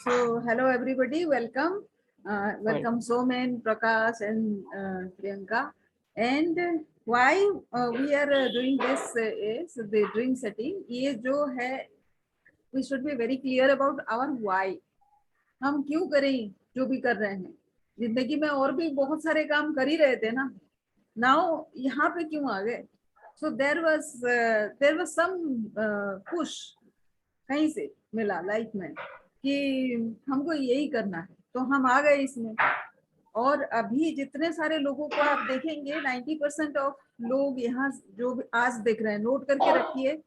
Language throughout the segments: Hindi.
So hello everybody, welcome. Welcome Somen, Prakash and Priyanka. And why we are doing this is the dream setting. ये जो है, we should be very clear about our why. हम क्यों करें जो भी कर रहे हैं. जिंदगी में और भी बहुत सारे काम कर ही रहे थे ना. Now यहाँ पे क्यों आ गए? So there was some push कहीं से मिला लाइफ में कि हमको यही करना है, तो हम आ गए इसमें. और अभी जितने सारे लोगों को आप देखेंगे 90% ऑफ लोग यहाँ जो भी आज देख रहे हैं, नोट करके रखिए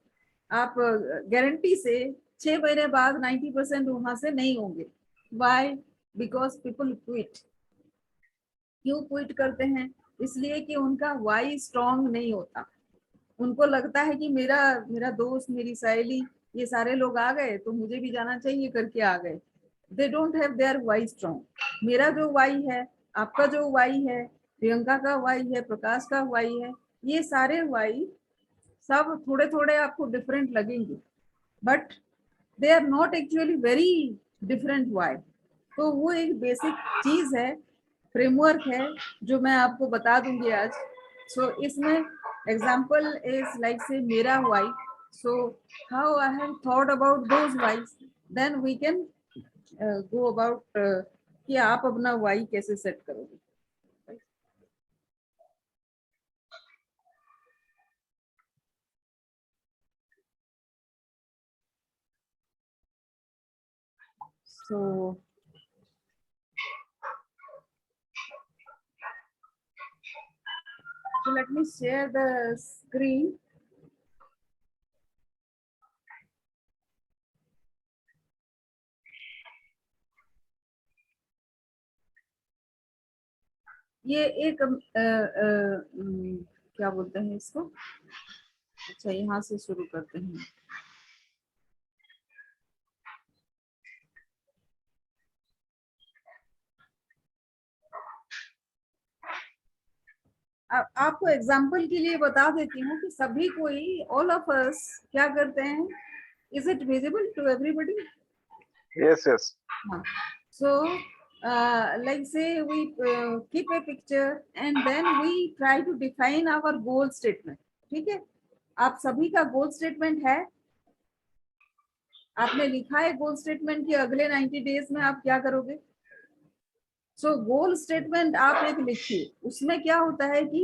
आप, गारंटी से 6 महीने बाद 90% वहां से नहीं होंगे. वाई? Because people quit. क्यों क्विट करते हैं? इसलिए कि उनका वाई स्ट्रॉन्ग नहीं होता. उनको लगता है कि मेरा दोस्त, मेरी सहेली, ये सारे लोग आ गए तो मुझे भी जाना चाहिए करके आ गए. They don't have their why strong. मेरा जो वाई है, आपका जो वाई है, प्रियंका का वाई है, प्रकाश का वाई है, ये सारे वाई सब थोड़े थोड़े आपको डिफरेंट लगेंगे, but they are not actually very different why. तो वो एक बेसिक चीज है, फ्रेमवर्क है, जो मैं आपको बता दूंगी आज. सो इसमें example is like say मेरा why. So how I have thought about those whys, then we can go about कि आप अपना why कैसे सेट करोगे. So let me share the screen. ये एक क्या बोलते हैं इसको. अच्छा, यहाँ से शुरू करते हैं. आपको एग्जाम्पल के लिए बता देती हूँ कि सभी कोई, ऑल ऑफ अस क्या करते हैं. Is it visible to everybody? Yes, yes. So like say we keep a picture and then we try to define our goal statement. ठीक है, आप सभी का गोल स्टेटमेंट है. आपने लिखा है गोल स्टेटमेंट कि अगले 90 डेज में आप क्या करोगे. सो गोल स्टेटमेंट आप एक लिखिए. उसमें क्या होता है कि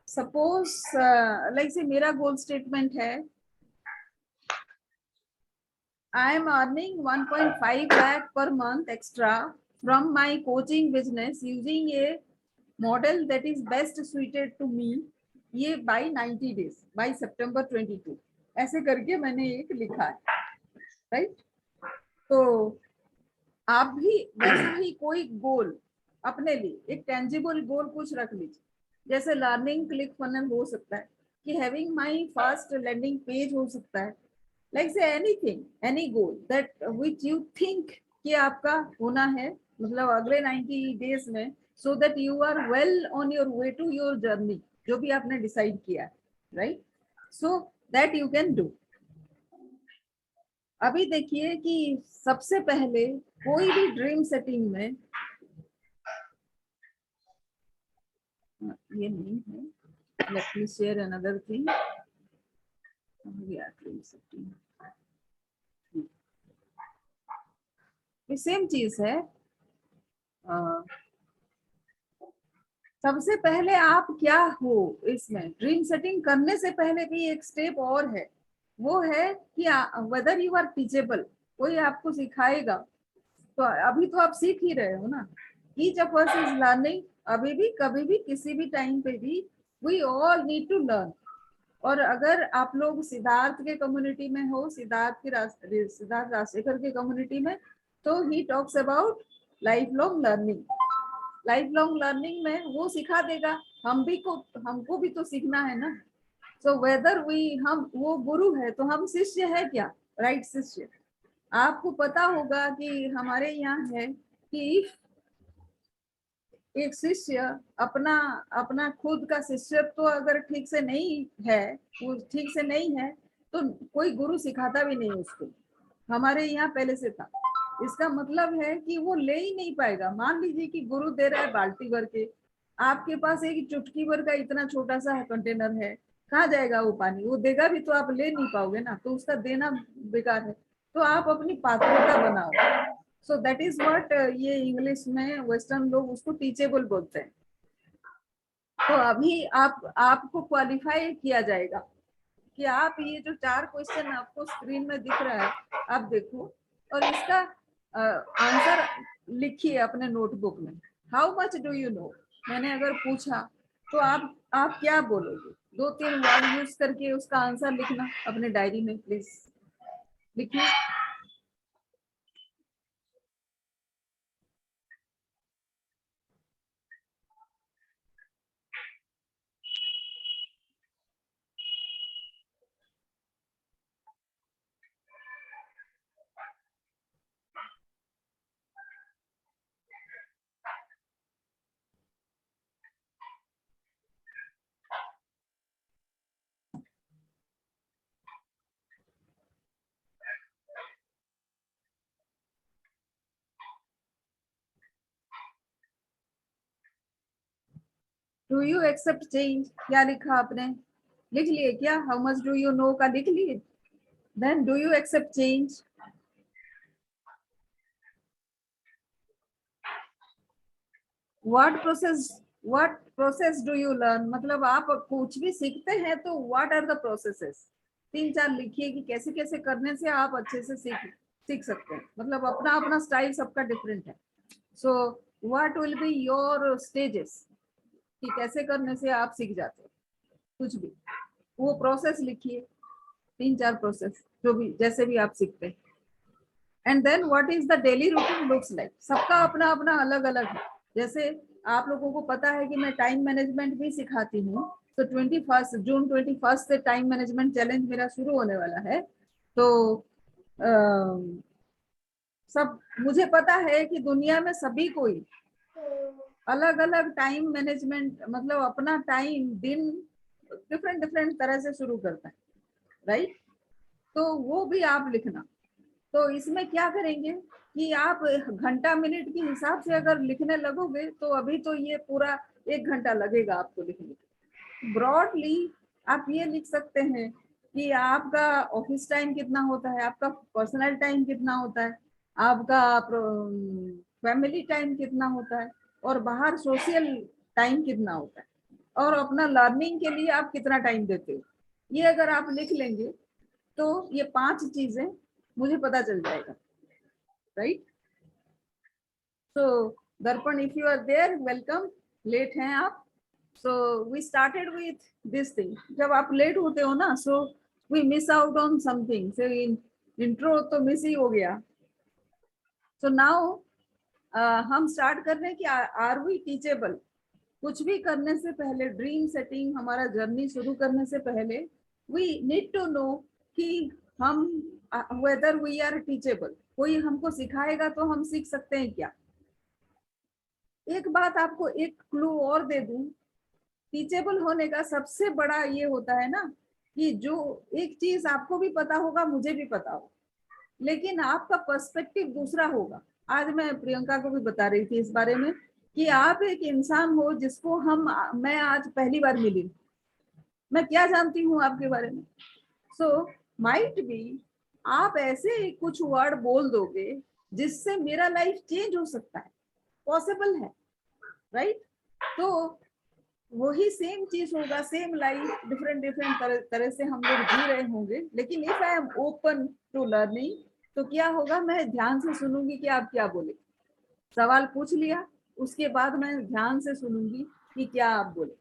सपोज लाइक से मेरा गोल स्टेटमेंट है, I am earning 1.5 lakh per month extra from my coaching business using a model that is best suited to me. ये by 90 days, by September 22. ऐसे करके मैंने एक लिखा है, राइट. तो आप भी वैसा ही कोई गोल अपने लिए, एक टेंजिबल गोल कुछ रख लीजिए. जैसे लर्निंग क्लिक फनल हो सकता है, कि having my first landing page हो सकता है. लाइक से anything, any goal that which you think कि आपका होना है, मतलब अगले 90 डेज में, so that you are well on your way to your journey, जो भी आपने डिसाइड किया है, right. So that you can do. अभी देखिए कि सबसे पहले कोई भी ड्रीम सेटिंग में, ये नहीं है, let me share another thing. Dream setting ये सेम चीज है. सबसे पहले आप क्या हो इसमें. ड्रीम सेटिंग करने से पहले भी एक स्टेप और है, वो है कि वेदर यू आर टीचेबल. कोई आपको सिखाएगा, तो अभी तो आप सीख ही रहे हो ना. Each of us is learning. अभी भी, कभी भी, किसी भी टाइम पे भी we all need to learn. और अगर आप लोग सिद्धार्थ के कम्युनिटी में हो, सिद्धार्थ राजशेखर के कम्युनिटी में, तो he talks about life long learning. Life long learning में वो सिखा देगा, हमको भी तो सीखना है ना. सो वेदर हम वो गुरु है तो हम शिष्य है क्या, राइट. शिष्य, आपको पता होगा कि हमारे यहाँ है कि एक शिष्य अपना खुद का शिष्यत्व तो अगर ठीक से नहीं है, वो ठीक से नहीं है, तो कोई गुरु सिखाता भी नहीं उसको. हमारे यहाँ पहले से था. इसका मतलब है कि वो ले ही नहीं पाएगा। मान लीजिए कि गुरु दे रहा है बाल्टी भर के, आपके पास एक चुटकी भर का इतना छोटा सा कंटेनर है, कहाँ जाएगा वो पानी? वो देगा भी तो आप ले नहीं पाओगे ना, तो उसका देना बेकार है। तो आप अपनी पात्रता बनाओ। सो दैट इज व्हाट ये इंग्लिश में वेस्टर्न लोग उसको टीचेबल बोलते हैं। तो अभी आपको क्वालिफाई किया जाएगा कि आप ये जो 4 क्वेश्चन आपको स्क्रीन में दिख रहा है, आप देखो और इसका आंसर लिखिए अपने नोटबुक में। How much do you no, मैंने अगर पूछा तो आप क्या बोलोगे? 2-3 वर्ड यूज करके उसका आंसर लिखना अपने डायरी में, प्लीज लिखिए। डू यू एक्सेप्ट चेंज, क्या लिखा आपने? लिख लिए क्या? How much do you know का लिख लिए? Then do you accept change? What process do you learn, मतलब आप कुछ भी सीखते हैं तो व्हाट आर द प्रोसेसेस? 3-4 लिखिए कि कैसे कैसे करने से आप अच्छे से सीख सकते हैं। मतलब अपना अपना स्टाइल सबका डिफरेंट है। So what will be your stages, कि कैसे करने से आप सीख जाते हो कुछ भी, वो प्रोसेस लिखिए। 3-4 प्रोसेस जो भी जैसे भी आप सीखते हैं। And then what is the daily routine looks like, सबका अपना अपना अलग अलग है। जैसे आप लोगों को पता है कि मैं टाइम मैनेजमेंट भी सिखाती हूँ, तो 21 जून से टाइम मैनेजमेंट चैलेंज मेरा शुरू होने वाला है। तो सब मुझे पता है कि दुनिया में सभी कोई अलग अलग टाइम मैनेजमेंट, मतलब अपना टाइम दिन डिफरेंट डिफरेंट तरह से शुरू करता है, राइट? तो वो भी आप लिखना। तो इसमें क्या करेंगे कि आप घंटा मिनट के हिसाब से अगर लिखने लगोगे तो अभी तो ये पूरा 1 घंटा लगेगा आपको लिखने में। ब्रॉडली आप ये लिख सकते हैं कि आपका ऑफिस टाइम कितना होता है, आपका पर्सनल टाइम कितना होता है, आपका फैमिली टाइम कितना होता है, और बाहर सोशल टाइम कितना होता है, और अपना लर्निंग के लिए आप कितना टाइम देते हो। ये अगर आप लिख लेंगे तो ये 5 चीजें मुझे पता चल जाएगा, right? So Darpan, if you are there, welcome. Late हैं आप? So we started with this thing. जब आप लेट होते हो ना, so we miss out on something. So intro तो मिस ही हो गया। सो नाउ हम स्टार्ट कर रहे हैं कि आर वी टीचेबल। कुछ भी करने से पहले, ड्रीम सेटिंग, हमारा जर्नी शुरू करने से पहले, वी नीड टू नो कि हम वेदर वी आर टीचेबल। कोई हमको सिखाएगा तो हम सीख सकते हैं क्या? एक बात आपको एक क्लू और दे दूं, टीचेबल होने का सबसे बड़ा ये होता है ना कि जो एक चीज आपको भी पता होगा, मुझे भी पता होगा, लेकिन आपका पर्सपेक्टिव दूसरा होगा। आज मैं प्रियंका को भी बता रही थी इस बारे में कि आप एक इंसान हो जिसको मैं आज पहली बार मिली, मैं क्या जानती हूँ आपके बारे में। सो माइट बी आप ऐसे कुछ वर्ड बोल दोगे जिससे मेरा लाइफ चेंज हो सकता है, पॉसिबल है, राइट? तो वही सेम चीज होगा, सेम लाइफ डिफरेंट डिफरेंट तरह से हम लोग जी रहे होंगे, लेकिन if I am open to learning तो क्या होगा, मैं ध्यान से सुनूंगी कि आप क्या बोले। सवाल पूछ लिया, उसके बाद मैं ध्यान से सुनूंगी कि क्या आप बोले।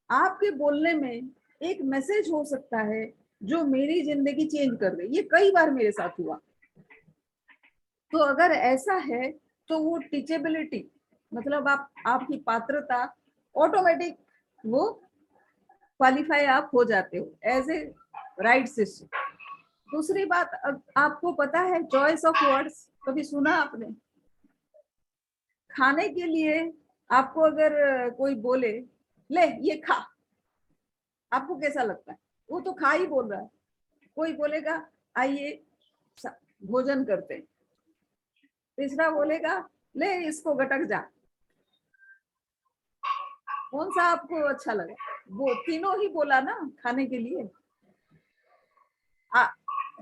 आपके बोलने में एक मैसेज हो सकता है जो मेरी जिंदगी चेंज कर दे। ये कई बार मेरे साथ हुआ। तो अगर ऐसा है तो वो टीचेबिलिटी, मतलब आपकी पात्रता ऑटोमेटिक, वो क्वालिफाई आप हो जाते हो एज ए राइट सिस्टम। दूसरी बात, आपको पता है चॉइस ऑफ वर्ड्स, कभी सुना आपने? खाने के लिए आपको अगर कोई बोले ले ये खा, आपको कैसा लगता है? वो तो खा ही बोल रहा है। कोई बोलेगा आइए भोजन करते हैं, तीसरा बोलेगा ले इसको गटक जा। कौन सा आपको अच्छा लगा? वो तीनों ही बोला ना खाने के लिए।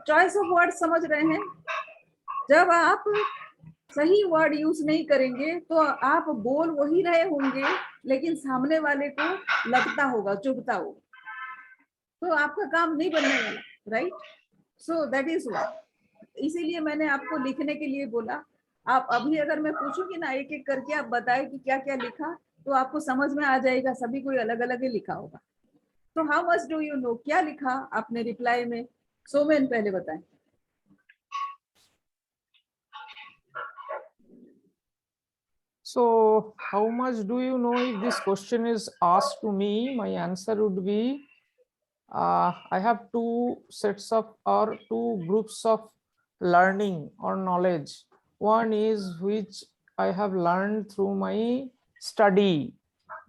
चॉइस ऑफ वर्ड समझ रहे हैं? जब आप सही वर्ड यूज नहीं करेंगे तो आप बोल वही रहे होंगे, लेकिन सामने वाले को लगता होगा, चुभता होगा, तो आपका काम नहीं बनने वाला, right? So that is what, इसीलिए मैंने आपको लिखने के लिए बोला। आप अभी अगर मैं पूछूंगी ना एक एक करके आप बताएं कि क्या क्या लिखा, तो आपको समझ में आ जाएगा, सभी कोई अलग अलग ही लिखा होगा। तो how much do you no, क्या लिखा आपने रिप्लाई में? सोमेन पहले बताएं। So, how much do you know? If this question is asked to me, my answer would be I have two sets of or two groups of learning or knowledge. One is which I have learned through my study,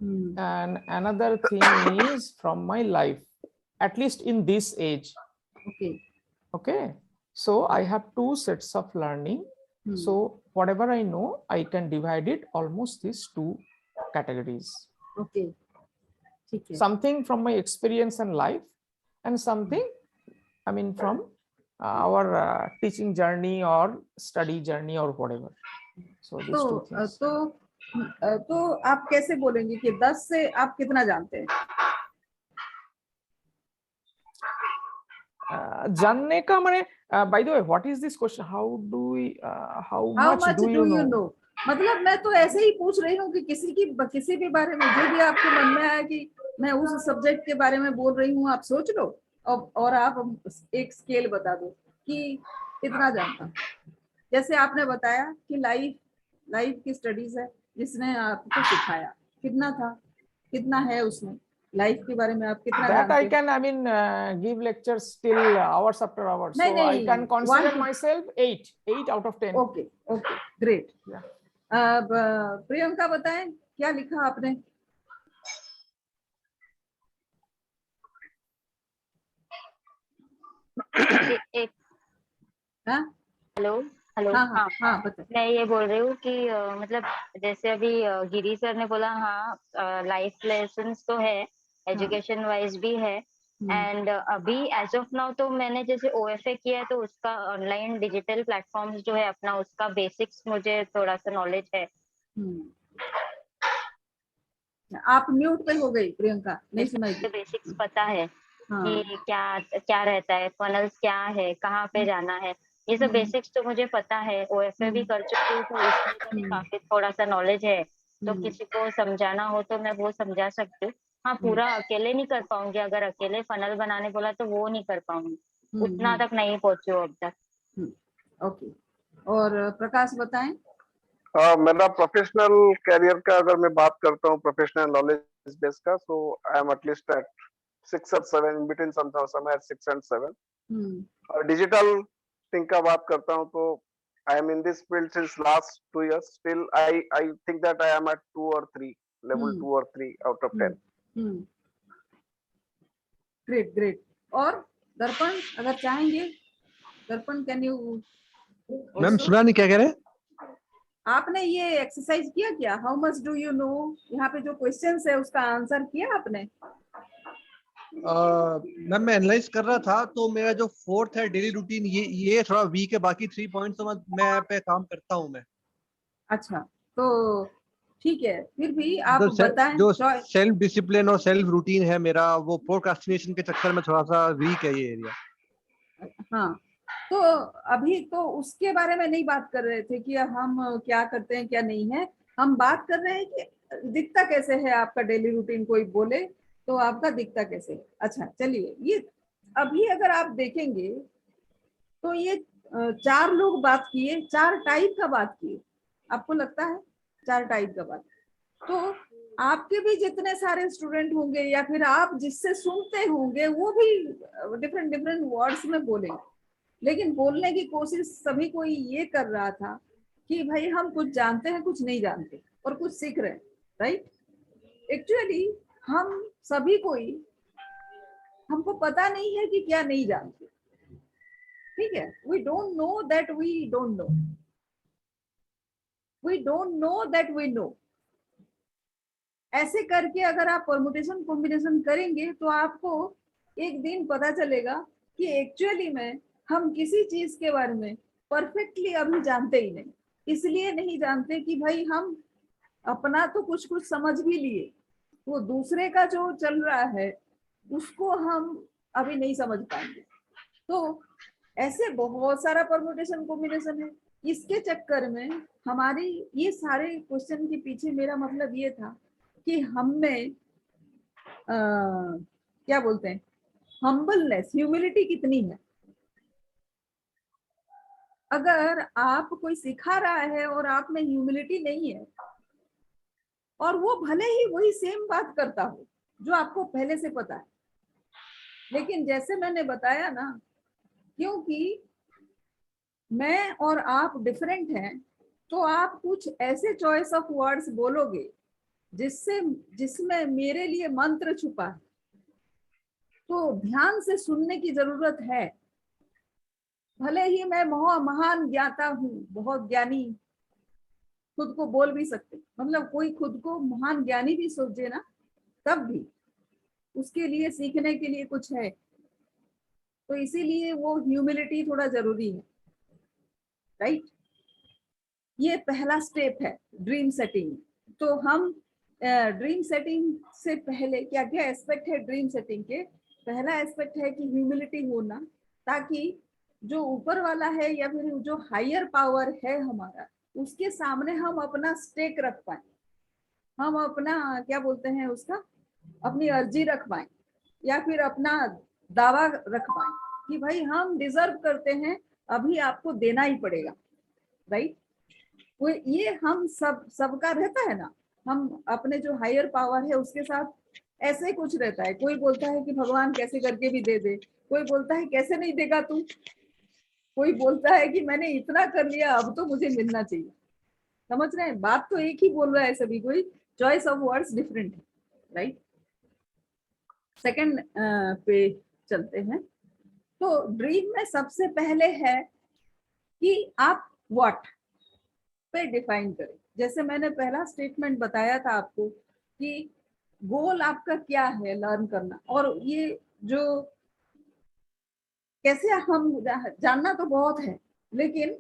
and another thing is from my life, at least in this age. Okay. So I have two sets of learning. So whatever I know, I can divide it almost these two categories. Okay. Something from my experience and life, and something, I mean, from our teaching journey or study journey or whatever. So these two things. तो आप कैसे बोलेंगे कि 10 से आप कितना जानते हैं? जानने का माने, by the way, what is this question? How much do you know? मतलब मैं तो ऐसे ही पूछ रही हूँ कि किसी भी बारे में जो भी आपके मन में आया कि मैं उस सब्जेक्ट के बारे में बोल रही हूँ, आप सोच लो और आप एक स्केल बता दो कि कितना जानता हूँ। जैसे आपने बताया कि लाइफ की स्टडीज है जिसने आपको सिखाया, कितना था, कितना है उसमें, लाइफ के बारे में आप कितना जानते हैं? I mean, give lectures till hours after hours. So I can consider myself 8 out of 10. Okay, great. अब प्रियंका बताएं क्या लिखा आपने? हेलो। हाँ, मैं ये बोल रही हूँ कि मतलब जैसे अभी गिरी सर ने बोला, हाँ लाइफ लेसन्स तो है, एजुकेशन वाइज भी है, एंड अभी एज ऑफ नाउ तो मैंने जैसे OFA किया है, तो उसका ऑनलाइन डिजिटल प्लेटफॉर्म्स जो है अपना, उसका बेसिक्स मुझे थोड़ा सा नॉलेज है। आप म्यूट पे हो गई प्रियंका, नहीं सुनाई दी। बेसिक्स पता है कि क्या रहता है, फनल्स क्या है, कहाँ पे जाना है, ये सब बेसिक्स तो मुझे पता है। OFA भी कर चुकी हूँ, तो इसमें भी काफी थोड़ा सा नॉलेज है। तो किसी को समझाना हो तो मैं वो समझा सकती हूँ। हाँ, पूरा अकेले नहीं कर पाऊंगी, अगर अकेले फनल बनाने बोला तो वो नहीं कर पाऊंगी, उतना तक नहीं पहुंची हूँ अब तक। ओके, और प्रकाश बताएं। मेरा प्रोफेशनल कैरियर का अगर मैं बात करता हूँ, प्रोफेशनल नॉलेज बेस का, so I am at least at 6 or 7, in between somewhere 6 and 7. और डिजिटल थिंग का बात करता हूँ तो I am in this field since last 2 years. Still, I think that I am at 2 or 3, level 2 or 3 out of 10. Great. और दर्पण अगर चाहेंगे, दर्पण कैन यू? मैम सुना नहीं, क्या कह रहे हैं? आपने ये एक्सरसाइज किया क्या? How much do you no, यहाँ पे जो क्वेश्चंस है उसका आंसर किया आपने? मैम मैं एनालाइज कर रहा था, तो मेरा जो 4th है डेली रूटीन, ये थोड़ा वीक है, बाकी 3 पॉइंट्स तो मैं पे काम करता हूँ मैं। अच्छा, तो ठीक है, फिर भी आप बताएं। जो सेल्फ डिसिप्लिन और सेल्फ रूटीन है मेरा, वो प्रोक्रास्टिनेशन के चक्कर में थोड़ा सा वीक है ये एरिया। हाँ, तो अभी तो उसके बारे में नहीं बात कर रहे थे कि हम क्या करते हैं क्या नहीं है, हम बात कर रहे हैं कि दिखता कैसे है आपका डेली रूटीन, कोई बोले तो आपका दिखता कैसे। अच्छा चलिए, ये अभी अगर आप देखेंगे तो ये 4 लोग बात किए, 4 टाइप का बात किए, आपको लगता है 4 टाइप का बात, तो आपके भी जितने सारे स्टूडेंट होंगे या फिर आप जिससे सुनते होंगे वो भी डिफरेंट वर्ड्स में बोलेंगे, लेकिन बोलने की कोशिश सभी कोई ये कर रहा था कि भाई हम कुछ जानते हैं, कुछ नहीं जानते और कुछ सीख रहे हैं, राइट? एक्चुअली हम सभी कोई, हमको पता नहीं है कि क्या नहीं जानते, ठीक है? We don't know that we don't know, we don't know that we know. ऐसे करके अगर आप परमुटेशन कॉम्बिनेशन करेंगे तो आपको एक दिन पता चलेगा कि एक्चुअली में हम किसी चीज के बारे में परफेक्टली अभी जानते ही नहीं। इसलिए नहीं जानते कि भाई हम अपना तो कुछ कुछ समझ भी लिए, वो दूसरे का जो चल रहा है उसको हम अभी नहीं समझ पाएंगे। तो ऐसे बहुत सारा परमुटेशन कॉम्बिनेशन है। इसके चक्कर में हमारी ये सारे क्वेश्चन के पीछे मेरा मतलब ये था कि हम में क्या बोलते हैं, हम्बलनेस, ह्यूमिलिटी कितनी है। अगर आप कोई सिखा रहा है और आप में ह्यूमिलिटी नहीं है, और वो भले ही वही सेम बात करता हो जो आपको पहले से पता है, लेकिन जैसे मैंने बताया ना, क्योंकि मैं और आप डिफरेंट हैं, तो आप कुछ ऐसे चॉइस ऑफ वर्ड्स बोलोगे जिसमें मेरे लिए मंत्र छुपा है। तो ध्यान से सुनने की जरूरत है। भले ही मैं महान ज्ञाता हूँ, बहुत ज्ञानी खुद को बोल भी सकते, मतलब कोई खुद को महान ज्ञानी भी सोचे ना, तब भी उसके लिए सीखने के लिए कुछ है। तो इसीलिए वो ह्यूमिलिटी थोड़ा जरूरी है, राइट। ये पहला स्टेप है ड्रीम सेटिंग। तो हम ड्रीम सेटिंग से पहले क्या क्या एस्पेक्ट है ड्रीम सेटिंग के। पहला एस्पेक्ट है कि ह्यूमिलिटी होना, ताकि जो ऊपर वाला है या फिर जो हायर पावर है हमारा, उसके सामने हम अपना स्टेक रख पाए, हम अपना क्या बोलते हैं उसका, अपनी अर्जी रख पाए, या फिर अपना दावा रख पाए कि भाई हम डिजर्व करते हैं, अभी आपको देना ही पड़ेगा, राइट। वो ये हम सबका रहता है ना। हम अपने जो हायर पावर है उसके साथ ऐसे कुछ रहता है। कोई बोलता है कि भगवान कैसे करके भी दे दे, कोई बोलता है कैसे नहीं देगा तू, कोई बोलता है कि मैंने इतना कर लिया अब तो मुझे मिलना चाहिए। समझ रहे हैं, बात तो एक ही बोल रहा है सभी, कोई चॉइस ऑफ वर्ड्स डिफरेंट है, राइट। सेकंड पे चलते हैं। तो ड्रीम में सबसे पहले है कि आप व्हाट पे डिफाइन करें। जैसे मैंने पहला स्टेटमेंट बताया था आपको कि गोल आपका क्या है लर्न करना, और ये जो कैसे हम जानना तो बहुत है, लेकिन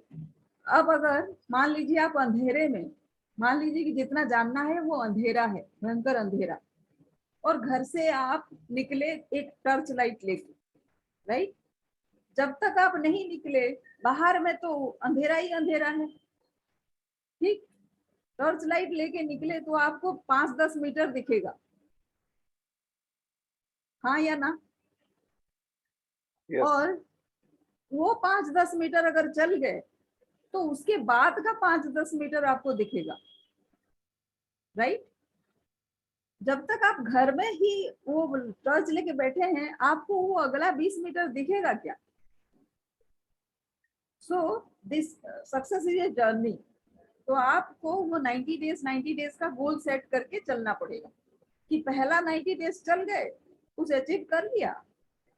अब अगर मान लीजिए आप अंधेरे में, मान लीजिए कि जितना जानना है वो अंधेरा है, भयंकर अंधेरा, और घर से आप निकले एक टर्च लाइट लेके, राइट। जब तक आप नहीं निकले बाहर में तो अंधेरा ही अंधेरा है, ठीक। टॉर्च लाइट लेके निकले तो आपको 5-10 मीटर दिखेगा, हाँ या ना। Yes. और वो 5-10 मीटर अगर चल गए तो उसके बाद का 5-10 मीटर आपको दिखेगा, राइट। जब तक आप घर में ही वो टॉर्च लेके बैठे हैं, आपको वो अगला 20 मीटर दिखेगा क्या। So this success is a journey. तो आपको वो 90 डेज का गोल सेट करके चलना पड़ेगा कि पहला 90 डेज चल गए, कुछ अचीव कर लिया,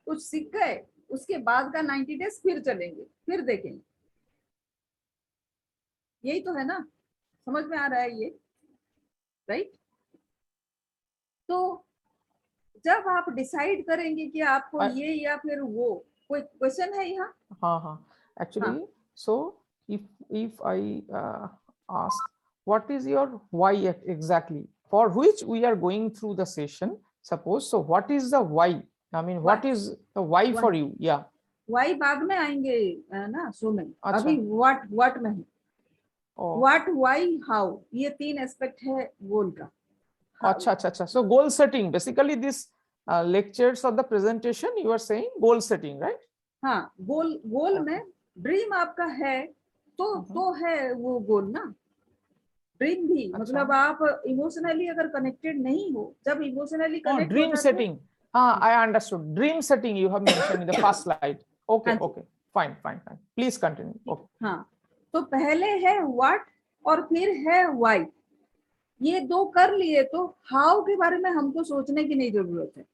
कुछ सीख गए, उसके बाद का 90 डेज फिर चलेंगे, फिर देखेंगे। यही तो है ना, समझ में आ रहा है ये, राइट। तो जब आप डिसाइड करेंगे कि आपको ये या फिर वो, कोई क्वेश्चन है यहाँ। हाँ actually so if I ask what is your why exactly for which we are going through the session, suppose, so what is the why, I mean what is the why for you? Yeah, why बाद में आएंगे ना सो में, अच्छा। अभी व्हाट में है। व्हाट, वाई, हाउ, ये 3 एस्पेक्ट है गोल का। अच्छा so goal setting, basically this lectures or the presentation you are saying goal setting, right? हाँ, गोल में ड्रीम आपका है तो है वो गोल ना। ड्रीम भी मतलब आप इमोशनली अगर कनेक्टेड नहीं हो, जब इमोशनली कनेक्ट हो ड्रीम जाते सेटिंग, हाँ I understood dream setting you have mentioned in the first slide. Okay fine please continue. Okay. हाँ, तो पहले है व्हाट और फिर है व्हाई। ये 2 कर लिए तो हाउ के बारे में हमको सोचने की नहीं जरूरत है।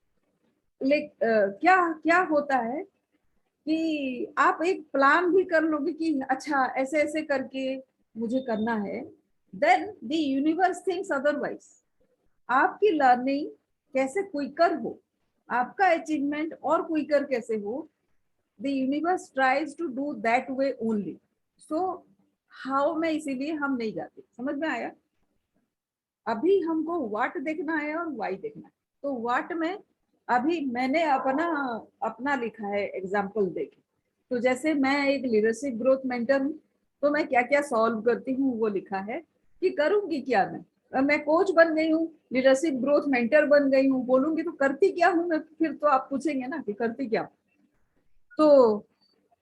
लेकिन क्या होता है कि आप एक प्लान भी कर लोगे कि अच्छा ऐसे ऐसे करके मुझे करना है, then the universe thinks otherwise. आपकी लर्निंग कैसे क्विकर हो, आपका अचीवमेंट और क्विकर कैसे हो, the universe tries to do that way only. So how में इसीलिए हम नहीं जाते। समझ में आया? अभी हमको व्हाट देखना है और वाई देखना है। तो व्हाट में अभी मैंने अपना लिखा है एग्जाम्पल देके। तो जैसे मैं एक लीडरशिप ग्रोथ मेंटर हूँ, तो मैं क्या क्या सॉल्व करती हूँ वो लिखा है कि करूंगी क्या मैं कोच बन गई हूँ, लीडरशिप ग्रोथ मेंटर बन गई हूँ, बोलूंगी तो करती क्या हूँ मैं? फिर तो आप पूछेंगे ना कि करती क्या हूँ। तो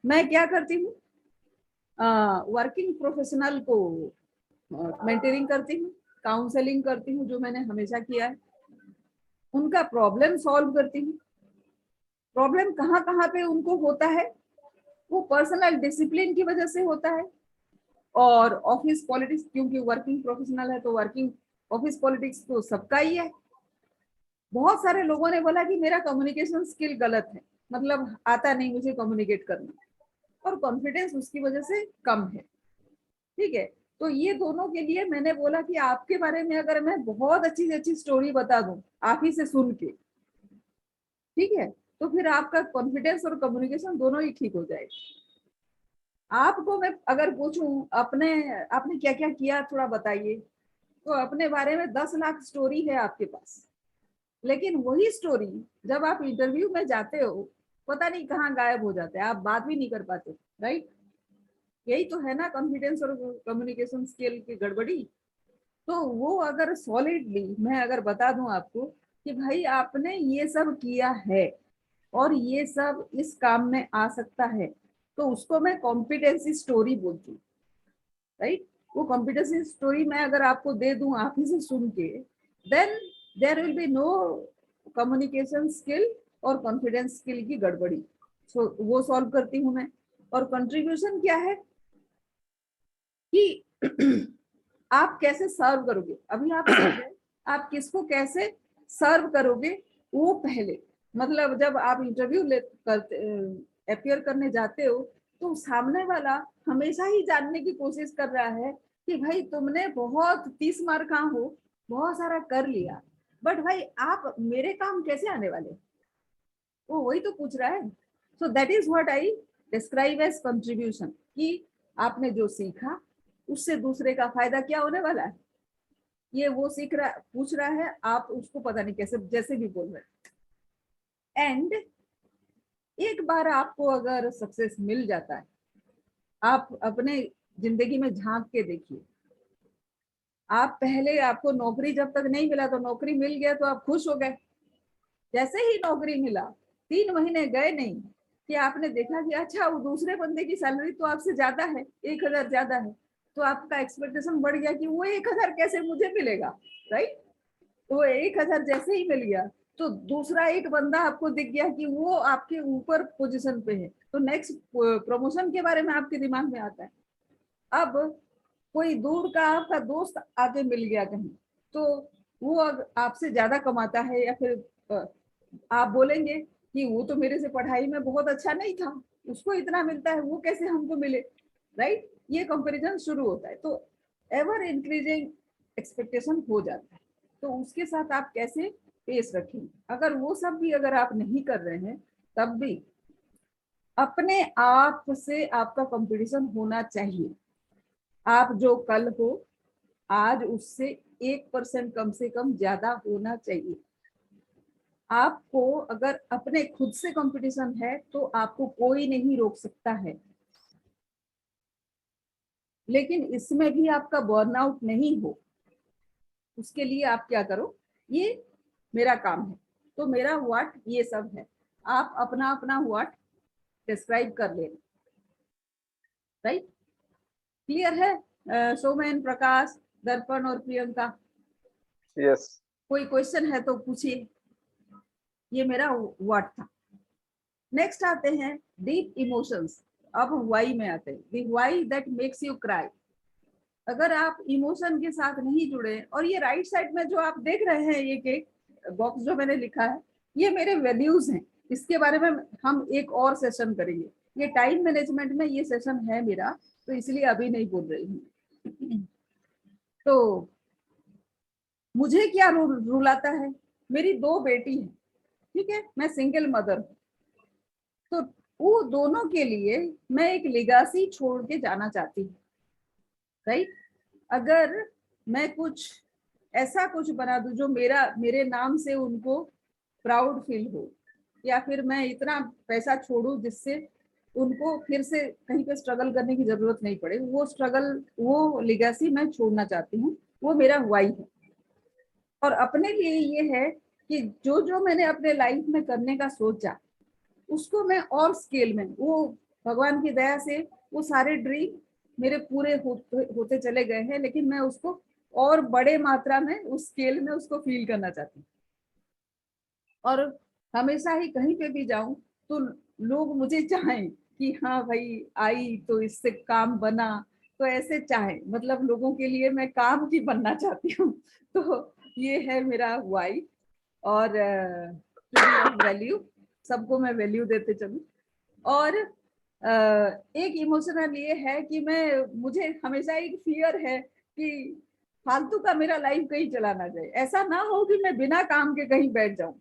मैं क्या करती हूँ, वर्किंग प्रोफेशनल को मेंटरिंग करती हूँ, काउंसलिंग करती हूँ, जो मैंने हमेशा किया है, उनका प्रॉब्लम सॉल्व करती हूँ। प्रॉब्लम कहाँ कहाँ पे उनको होता है, वो पर्सनल डिसिप्लिन की वजह से होता है, और ऑफिस पॉलिटिक्स, क्योंकि वर्किंग प्रोफेशनल है तो वर्किंग ऑफिस पॉलिटिक्स तो सबका ही है। बहुत सारे लोगों ने बोला कि मेरा कम्युनिकेशन स्किल गलत है, मतलब आता नहीं मुझे कम्युनिकेट करना, और कॉन्फिडेंस उसकी वजह से कम है। ठीक है, तो ये दोनों के लिए मैंने बोला कि आपके बारे में अगर मैं बहुत अच्छी अच्छी स्टोरी बता दूं आप ही से सुन के, ठीक है, तो फिर आपका कॉन्फिडेंस और कम्युनिकेशन दोनों ही ठीक हो जाएगा। आपको मैं अगर पूछूं आपने क्या क्या किया थोड़ा बताइए, तो अपने बारे में 10 लाख स्टोरी है आपके पास, लेकिन वही स्टोरी जब आप इंटरव्यू में जाते हो पता नहीं कहाँ गायब हो जाते हैं, आप बात भी नहीं कर पाते। राइट? यही तो है ना कॉन्फिडेंस और कम्युनिकेशन स्किल की गड़बड़ी। तो वो अगर सॉलिडली मैं अगर बता दूं आपको कि भाई आपने ये सब किया है और ये सब इस काम में आ सकता है, तो उसको मैं कॉम्पिटेंसी स्टोरी बोलती हूँ। राइट? वो कॉम्पिटेंसी स्टोरी मैं अगर आपको दे दूं आप ही से सुन के, then there will be no communication skill और कॉन्फिडेंस स्किल की गड़बड़ी। सो वो सॉल्व करती हूँ मैं। और कंट्रीब्यूशन क्या है कि आप कैसे सर्व करोगे। अभी आप सीख रहे, आप किसको कैसे सर्व करोगे वो पहले, मतलब जब आप इंटरव्यू करते अपियर करने जाते हो, तो सामने वाला हमेशा ही जानने की कोशिश कर रहा है कि भाई तुमने बहुत 30 मार्क हो, बहुत सारा कर लिया, बट भाई आप मेरे काम कैसे आने वाले, वो वही तो पूछ रहा है। So that is what I describe as contribution, कि आपने जो सीखा उससे दूसरे का फायदा क्या होने वाला है, ये वो सीख रहा पूछ रहा है, आप उसको पता नहीं कैसे जैसे भी बोल रहे। एंड एक बार आपको अगर सक्सेस मिल जाता है, आप अपने जिंदगी में झांक के देखिए, आप पहले आपको नौकरी जब तक नहीं मिला तो नौकरी मिल गया तो आप खुश हो गए, जैसे ही नौकरी मिला 3 महीने गए नहीं कि आपने देखा कि अच्छा वो दूसरे बंदे की सैलरी तो आपसे ज्यादा है, 1000 ज्यादा है, तो आपका एक्सपेक्टेशन बढ़ गया कि वो 1000 कैसे मुझे मिलेगा। राइट? वो 1000 जैसे ही मिल गया तो दूसरा एक बंदा आपको दिख गया कि वो आपके ऊपर पोजीशन पे है, तो नेक्स्ट प्रमोशन के बारे में आपके दिमाग में आता है। अब कोई दूर का आपका दोस्त आके मिल गया कहीं, तो वो आपसे ज्यादा कमाता है, या फिर आप बोलेंगे कि वो तो मेरे से पढ़ाई में बहुत अच्छा नहीं था, उसको इतना मिलता है, वो कैसे हमको मिले। राइट? ये कंपैरिजन शुरू होता है, तो एवर इंक्रीजिंग एक्सपेक्टेशन हो जाता है। तो उसके साथ आप कैसे पेश रखेंगे, अगर वो सब भी अगर आप नहीं कर रहे हैं, तब भी अपने आप से आपका कंपटीशन होना चाहिए। आप जो कल हो आज उससे 1% कम से कम ज्यादा होना चाहिए। आपको अगर अपने खुद से कंपटीशन है तो आपको कोई नहीं रोक सकता है, लेकिन इसमें भी आपका बर्नआउट नहीं हो, उसके लिए आप क्या करो, ये मेरा काम है। तो मेरा व्हाट ये सब है, आप अपना अपना व्हाट डिस्क्राइब कर लेना। राइट? क्लियर है? सोमेन, प्रकाश, दर्पण और प्रियंका, यस। कोई क्वेश्चन है तो पूछिए। ये मेरा व्हाट था। नेक्स्ट आते हैं डीप इमोशंस। अब वाई में आते हैं, the why that makes you cry. अगर आप इमोशन के साथ नहीं जुड़े, और ये राइट साइड में जो आप देख रहे हैं ये बॉक्स जो मैंने लिखा है, ये मेरे वैल्यूज हैं, इसके बारे में हम एक और सेशन करेंगे। ये टाइम मैनेजमेंट में ये सेशन है मेरा, तो इसलिए अभी नहीं बोल रही हूँ। तो मुझे क्या रुलाता है, मेरी 2 बेटी हैं, ठीक है, मैं सिंगल मदर हूँ, तो वो दोनों के लिए मैं एक लेगासी छोड़ के जाना चाहती हूँ, राइट। अगर मैं कुछ ऐसा कुछ बना दूं जो मेरे नाम से उनको प्राउड फील हो, या फिर मैं इतना पैसा छोड़ूं जिससे उनको फिर से कहीं पे स्ट्रगल करने की जरूरत नहीं पड़े, वो स्ट्रगल, वो लेगेसी मैं छोड़ना चाहती हूँ, वो मेरा वाई है। और अपने लिए ये है कि जो जो मैंने अपने लाइफ में करने का सोचा उसको मैं और स्केल में, वो भगवान की दया से वो सारे ड्रीम मेरे पूरे होते चले गए हैं, लेकिन मैं उसको और बड़े मात्रा में उस स्केल में उसको फील करना चाहती हूँ। और हमेशा ही कहीं पे भी जाऊं तो लोग मुझे चाहें कि हाँ भाई आई तो इससे काम बना, तो ऐसे चाहे, मतलब लोगों के लिए मैं काम की बनना चाहती हूँ। तो ये है मेरा वाई। और वैल्यू, सबको मैं वैल्यू देते चलूं। और एक इमोशनल ये है कि मुझे हमेशा एक फियर है कि फालतू का मेरा लाइफ कहीं चला ना जाए, ऐसा ना हो कि मैं बिना काम के कहीं बैठ जाऊं।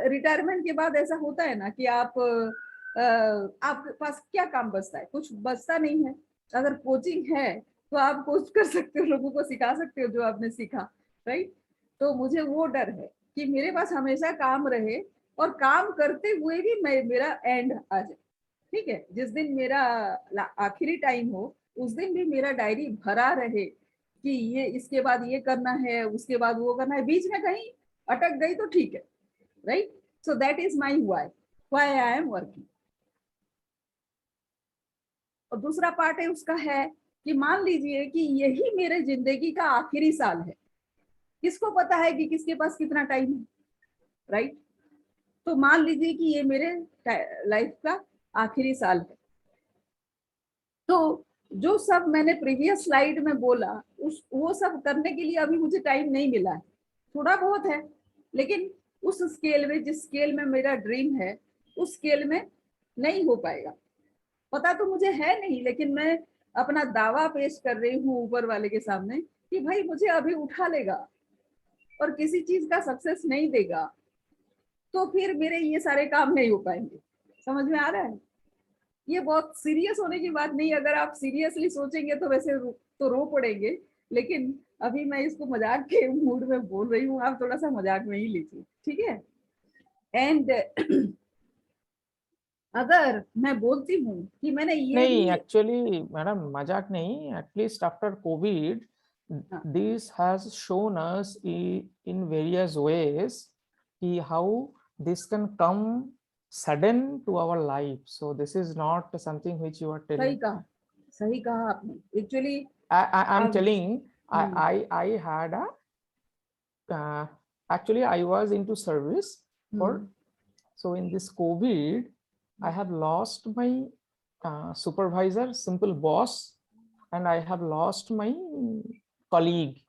रिटायरमेंट के बाद ऐसा होता है ना कि आपके पास क्या काम बचता है, कुछ बचता नहीं है। अगर कोचिंग है तो आप कोच कर सकते हो, लोगों को सिखा सकते हो जो आपने सीखा, राइट। तो मुझे वो डर है कि मेरे पास हमेशा काम रहे और काम करते हुए भी मेरा एंड आ जाए, ठीक है। जिस दिन मेरा आखिरी टाइम हो उस दिन भी मेरा डायरी भरा रहे कि ये इसके बाद ये करना है, उसके बाद वो करना है, बीच में कहीं अटक गई तो ठीक है, right. So that is my why I am working. और दूसरा पार्ट है उसका है कि मान लीजिए कि यही मेरे जिंदगी का आखिरी साल है, किसको पता है कि किसके पास कितना टाइम है, राइट। तो मान लीजिए कि ये मेरे लाइफ का आखिरी साल है, तो जो सब मैंने प्रीवियस स्लाइड में बोला वो सब करने के लिए अभी मुझे टाइम नहीं मिला है, थोड़ा बहुत है, लेकिन उस स्केल में, जिस स्केल में मेरा ड्रीम है उस स्केल में नहीं हो पाएगा। पता तो मुझे है नहीं, लेकिन मैं अपना दावा पेश कर रही हूँ ऊपर वाले के सामने कि भाई मुझे अभी उठा लेगा और किसी चीज का सक्सेस नहीं देगा तो फिर मेरे ये सारे काम नहीं हो पाएंगे। समझ में आ रहा है? ये बहुत सीरियस होने की बात नहीं, अगर आप सीरियसली सोचेंगे तो वैसे तो रो पड़ेंगे, लेकिन अभी मैं इसको मजाक के मूड में बोल रही हूँ, आप थोड़ा सा मजाक में ही लीजिए, ठीक है। एंड अगर मैं बोलती हूँ कि मैंने ये नहीं, एक्चुअली मैडम मजाक नहीं, at least after Covid this has shown us in various ways कि how this can come sudden to our life, so this is not something which you are telling. सही कहा आपने। Actually I'm telling, I had a actually I was into service for, so in this COVID I have lost my supervisor, simple boss, and I have lost my colleague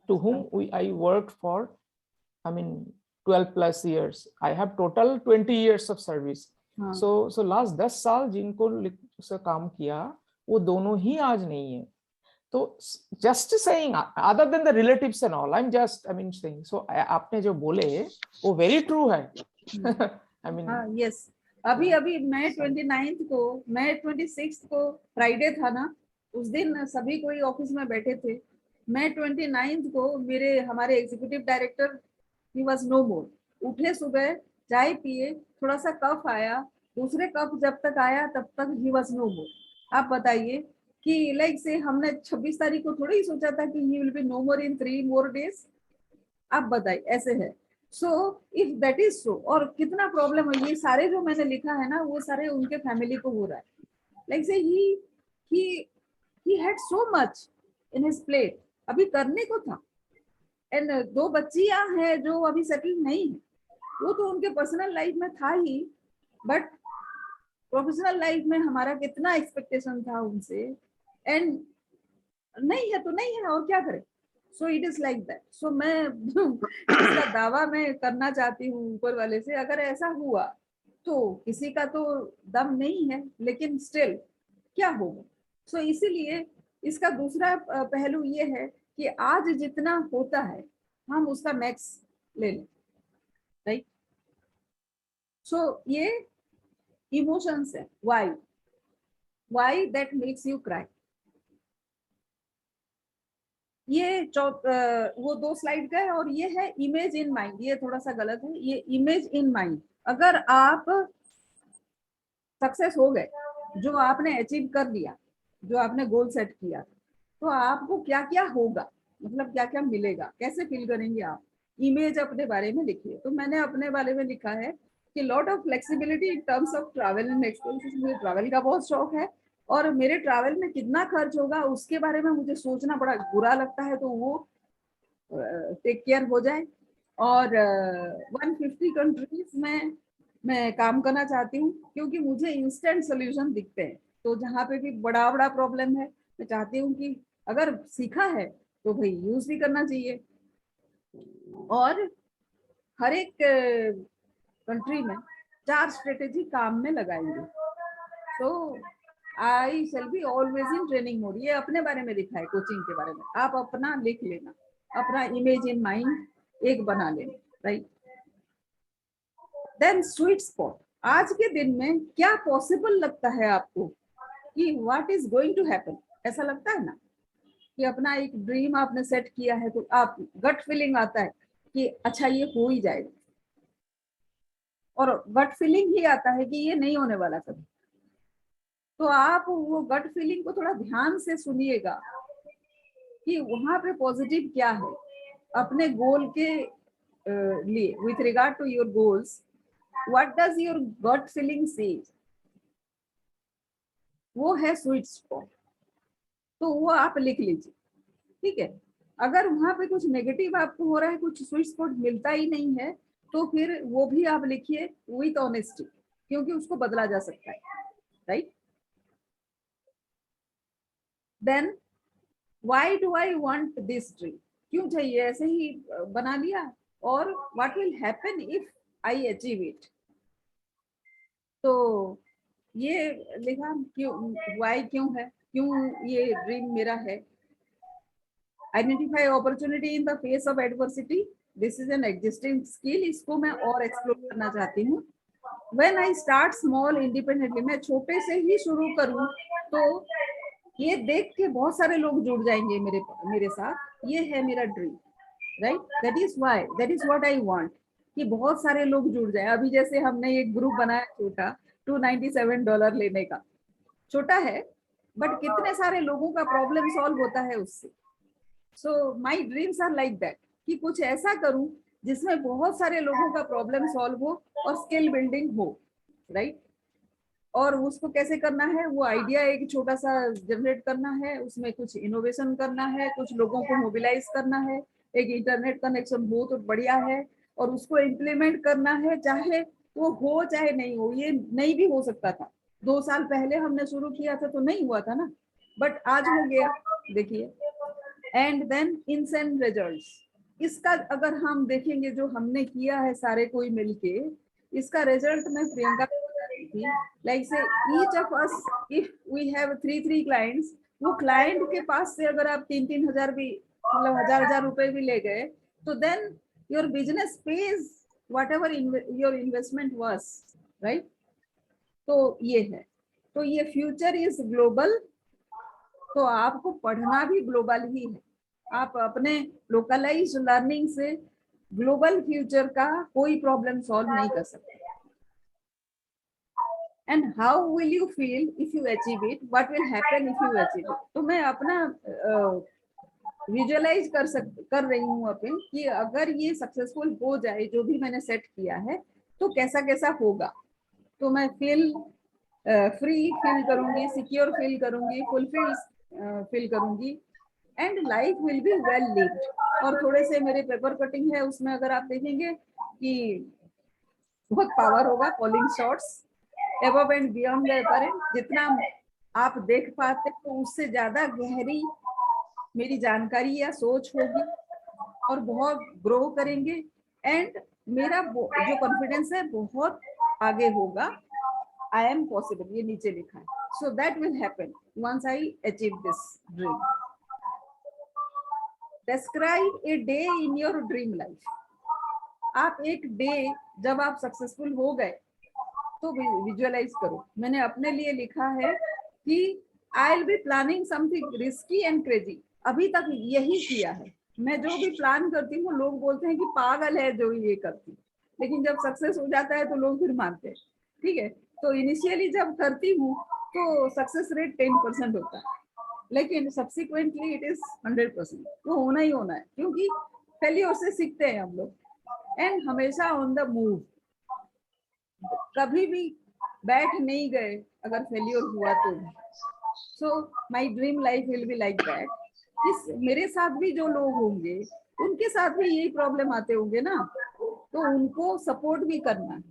to whom I worked for, I mean 12 plus years. I have total 20 years of service. So last 10 साल जिनको से काम किया वो दोनों ही आज नहीं है। तो just saying, other than the relatives and all, I'm just, I mean saying, so आपने जो बोले वो very true है। I mean yes, अभी मैं 26 को फ्राइडे था ना, उस दिन सभी कोई ऑफिस में बैठे थे। मैं 29 को हमारे executive director he was no more, उठे सुबह चाय पिए, थोड़ा सा कफ आया, दूसरे कफ जब तक आया तब तक ही वाज नो मोर। आप बताइए कि लाइक से हमने 26 तारीख को थोड़ी ही सोचा था कि he will be no more in 3 more days। आप बताइए, ऐसे है। So if that is so, और कितना प्रॉब्लम है, ये सारे जो मैंने लिखा है ना वो सारे उनके फैमिली को हो रहा है। लाइक से he had so much in his plate, अभी करने को था। एंड 2 बच्चियां हैं जो अभी सेटल नहीं है, वो तो उनके पर्सनल लाइफ में था ही, बट प्रोफेशनल लाइफ में हमारा कितना एक्सपेक्टेशन था उनसे, एंड नहीं है तो नहीं है, और क्या करें। So it is like that. So मैं इसका दावा मैं करना चाहती हूँ ऊपर वाले से, अगर ऐसा हुआ तो किसी का तो दम नहीं है, लेकिन स्टिल क्या होगा। सो इसीलिए इसका दूसरा पहलू ये है कि आज जितना होता है हम उसका मैक्स ले लें, राइट। सो ये इमोशंस है, why that makes you cry. ये वो 2 स्लाइड का है, और ये है इमेज इन माइंड। ये थोड़ा सा गलत है, ये इमेज इन माइंड। अगर आप सक्सेस हो गए, जो आपने अचीव कर लिया, जो आपने गोल सेट किया, तो आपको क्या क्या होगा, मतलब क्या क्या मिलेगा, कैसे फील करेंगे आप। इमेज अपने बारे में लिखिए। तो मैंने अपने बारे में लिखा है कि lot of flexibility in terms of travel and expenses. मुझे ट्रैवल का बहुत शौक है, और मेरे ट्रैवल में कितना खर्च होगा उसके बारे में मुझे सोचना बड़ा बुरा लगता है, तो वो टेक केयर हो जाए। और 150 कंट्रीज में मैं काम करना चाहती हूँ, क्योंकि मुझे इंस्टेंट सोल्यूशन दिखते हैं। तो जहाँ पे भी बड़ा बड़ा प्रॉब्लम है, मैं चाहती हूँ कि अगर सीखा है तो भाई यूज भी करना चाहिए। और हर एक कंट्री में 4 स्ट्रेटेजी काम में लगाएंगे। तो I shall be always in training mode. ये अपने बारे में लिखा है, कोचिंग के बारे में। आप अपना लिख लेना, अपना इमेज इन माइंड एक बना लेना, राइट। Then sweet spot. आज के दिन में क्या पॉसिबल लगता है आपको कि what is going to happen. ऐसा लगता है ना कि अपना एक ड्रीम आपने सेट किया है, तो आप गट फीलिंग आता है कि अच्छा ये हो ही जाएगा, और गट फीलिंग ही आता है कि ये नहीं होने वाला कभी। तो आप वो गट फीलिंग को थोड़ा ध्यान से सुनिएगा कि वहां पे पॉजिटिव क्या है अपने गोल के लिए। With regard to your goals, what does your gut feeling से, वो है स्वीट स्पॉट। तो वो आप लिख लीजिए, ठीक है। अगर वहां पे कुछ नेगेटिव आपको हो रहा है, कुछ स्वीट स्पॉट मिलता ही नहीं है, तो फिर वो भी आप लिखिए विथ ऑनेस्टी, क्योंकि उसको बदला जा सकता है, right. Then why do I want this dream. क्यों चाहिए, ऐसे ही बना लिया। और what will happen if I achieve it. तो ये लिखा, क्यों, व्हाई क्यों है, क्यों ये ड्रीम मेरा है। Identify opportunity in the face of adversity. This is an existing skill, इसको मैं और एक्सप्लोर करना चाहती हूँ। When I start small independently, मैं छोटे से ही शुरू करूँ, तो ये देख के बहुत सारे लोग जुड़ जाएंगे मेरे साथ। ये है मेरा dream, right. That is what I want, कि बहुत सारे लोग जुड़ जाए। अभी जैसे हमने एक ग्रुप बनाया छोटा, $297 लेने का। छोटा है, बट कितने सारे लोगों का प्रॉब्लम सॉल्व होता है उससे। So my dreams are like that, कि कुछ ऐसा करूं जिसमें बहुत सारे लोगों का प्रॉब्लम सॉल्व हो और स्किल बिल्डिंग हो, राइट। और उसको कैसे करना है, वो आइडिया एक छोटा सा जनरेट करना है, उसमें कुछ इनोवेशन करना है, कुछ लोगों को मोबिलाइज करना है, एक इंटरनेट कनेक्शन हो तो बढ़िया है, और उसको इम्प्लीमेंट करना है, चाहे वो हो चाहे नहीं हो। ये नहीं भी हो सकता था, 2 साल पहले हमने शुरू किया था तो नहीं हुआ था ना, बट आज हो गया, देखिए। And then instant results. इसका अगर हम देखेंगे, जो हमने किया है सारे कोई मिलके, इसका रिजल्ट मैं प्रियंका को बता रही थी। लाइक से each of us, if we have 3 clients, वो क्लाइंट के पास से अगर आप 3 हजार भी, मतलब 1000 रुपए भी ले गए, तो then your business page whatever your investment was, right. तो ये है, तो ये फ्यूचर इज ग्लोबल। तो आपको पढ़ना भी ग्लोबल ही है। आप अपने लोकलाइज लर्निंग से ग्लोबल फ्यूचर का कोई प्रॉब्लम सॉल्व नहीं कर सकते। And how will you feel if you achieve it, what will happen if you achieve it. तो मैं अपना विजुअलाइज कर रही हूँ अपन, कि अगर ये सक्सेसफुल हो जाए जो भी मैंने सेट किया है, तो कैसा कैसा होगा। तो मैं फील फ्री फील करूंगी, सिक्योर फील करूंगी, फुलफिल फील करूंगी, and life will be well lived. और थोड़े से मेरे पेपर कटिंग है, उसमें अगर आप देखेंगे कि बहुत पावर होगा, calling shots above and beyond the apparent. जितना आप देख पाते तो उससे ज्यादा गहरी मेरी जानकारी या सोच होगी, और बहुत ग्रो करेंगे। एंड मेरा जो कॉन्फिडेंस है बहुत आगे होगा। I am possible, ये नीचे लिखा है। So that will happen once I achieve this dream. describe a day in your dream life. आप एक डे जब आप सक्सेसफुल हो गए तो विजुअलाइज करो. मैंने अपने लिए लिखा है कि I will be planning something risky and crazy. अभी तक यही किया है. मैं जो भी प्लान करती हूँ लोग बोलते हैं कि पागल है जो ये करती, लेकिन जब सक्सेस हो जाता है तो लोग फिर मानते हैं. ठीक है, तो इनिशियली जब करती हूँ तो सक्सेस रेट 10% होता है, लेकिन सब्सिक्वेंटली इट इज 100%. वो होना ही होना है, क्योंकि फेल्योर से सीखते हैं हम लोग. एंड हमेशा ऑन द मूव. कभी भी बैठ नहीं गए अगर फेल्योर हुआ तो. So my dream life will be like that. इस मेरे साथ भी जो लोग होंगे उनके साथ भी यही प्रॉब्लम आते होंगे ना, तो उनको सपोर्ट भी करना है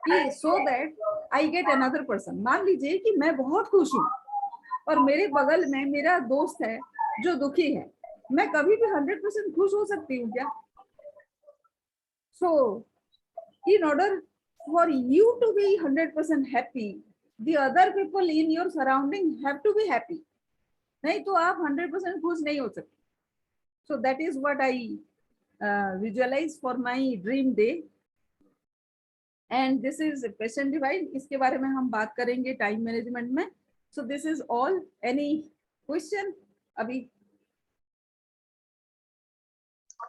कि so that I get another person. मान लीजिए कि मैं बहुत खुश हूँ और मेरे बगल में मेरा दोस्त है जो दुखी है, मैं कभी भी 100% खुश हो सकती हूँ क्या? सो in order for you to be 100% happy, the other people in your surrounding have to be happy. नहीं तो आप 100% खुश नहीं हो सकते. So that is what I visualize for my dream day. And this is patient divide. इसके बारे में हम बात करेंगे टाइम मैनेजमेंट में. So this is all. Any question? अभी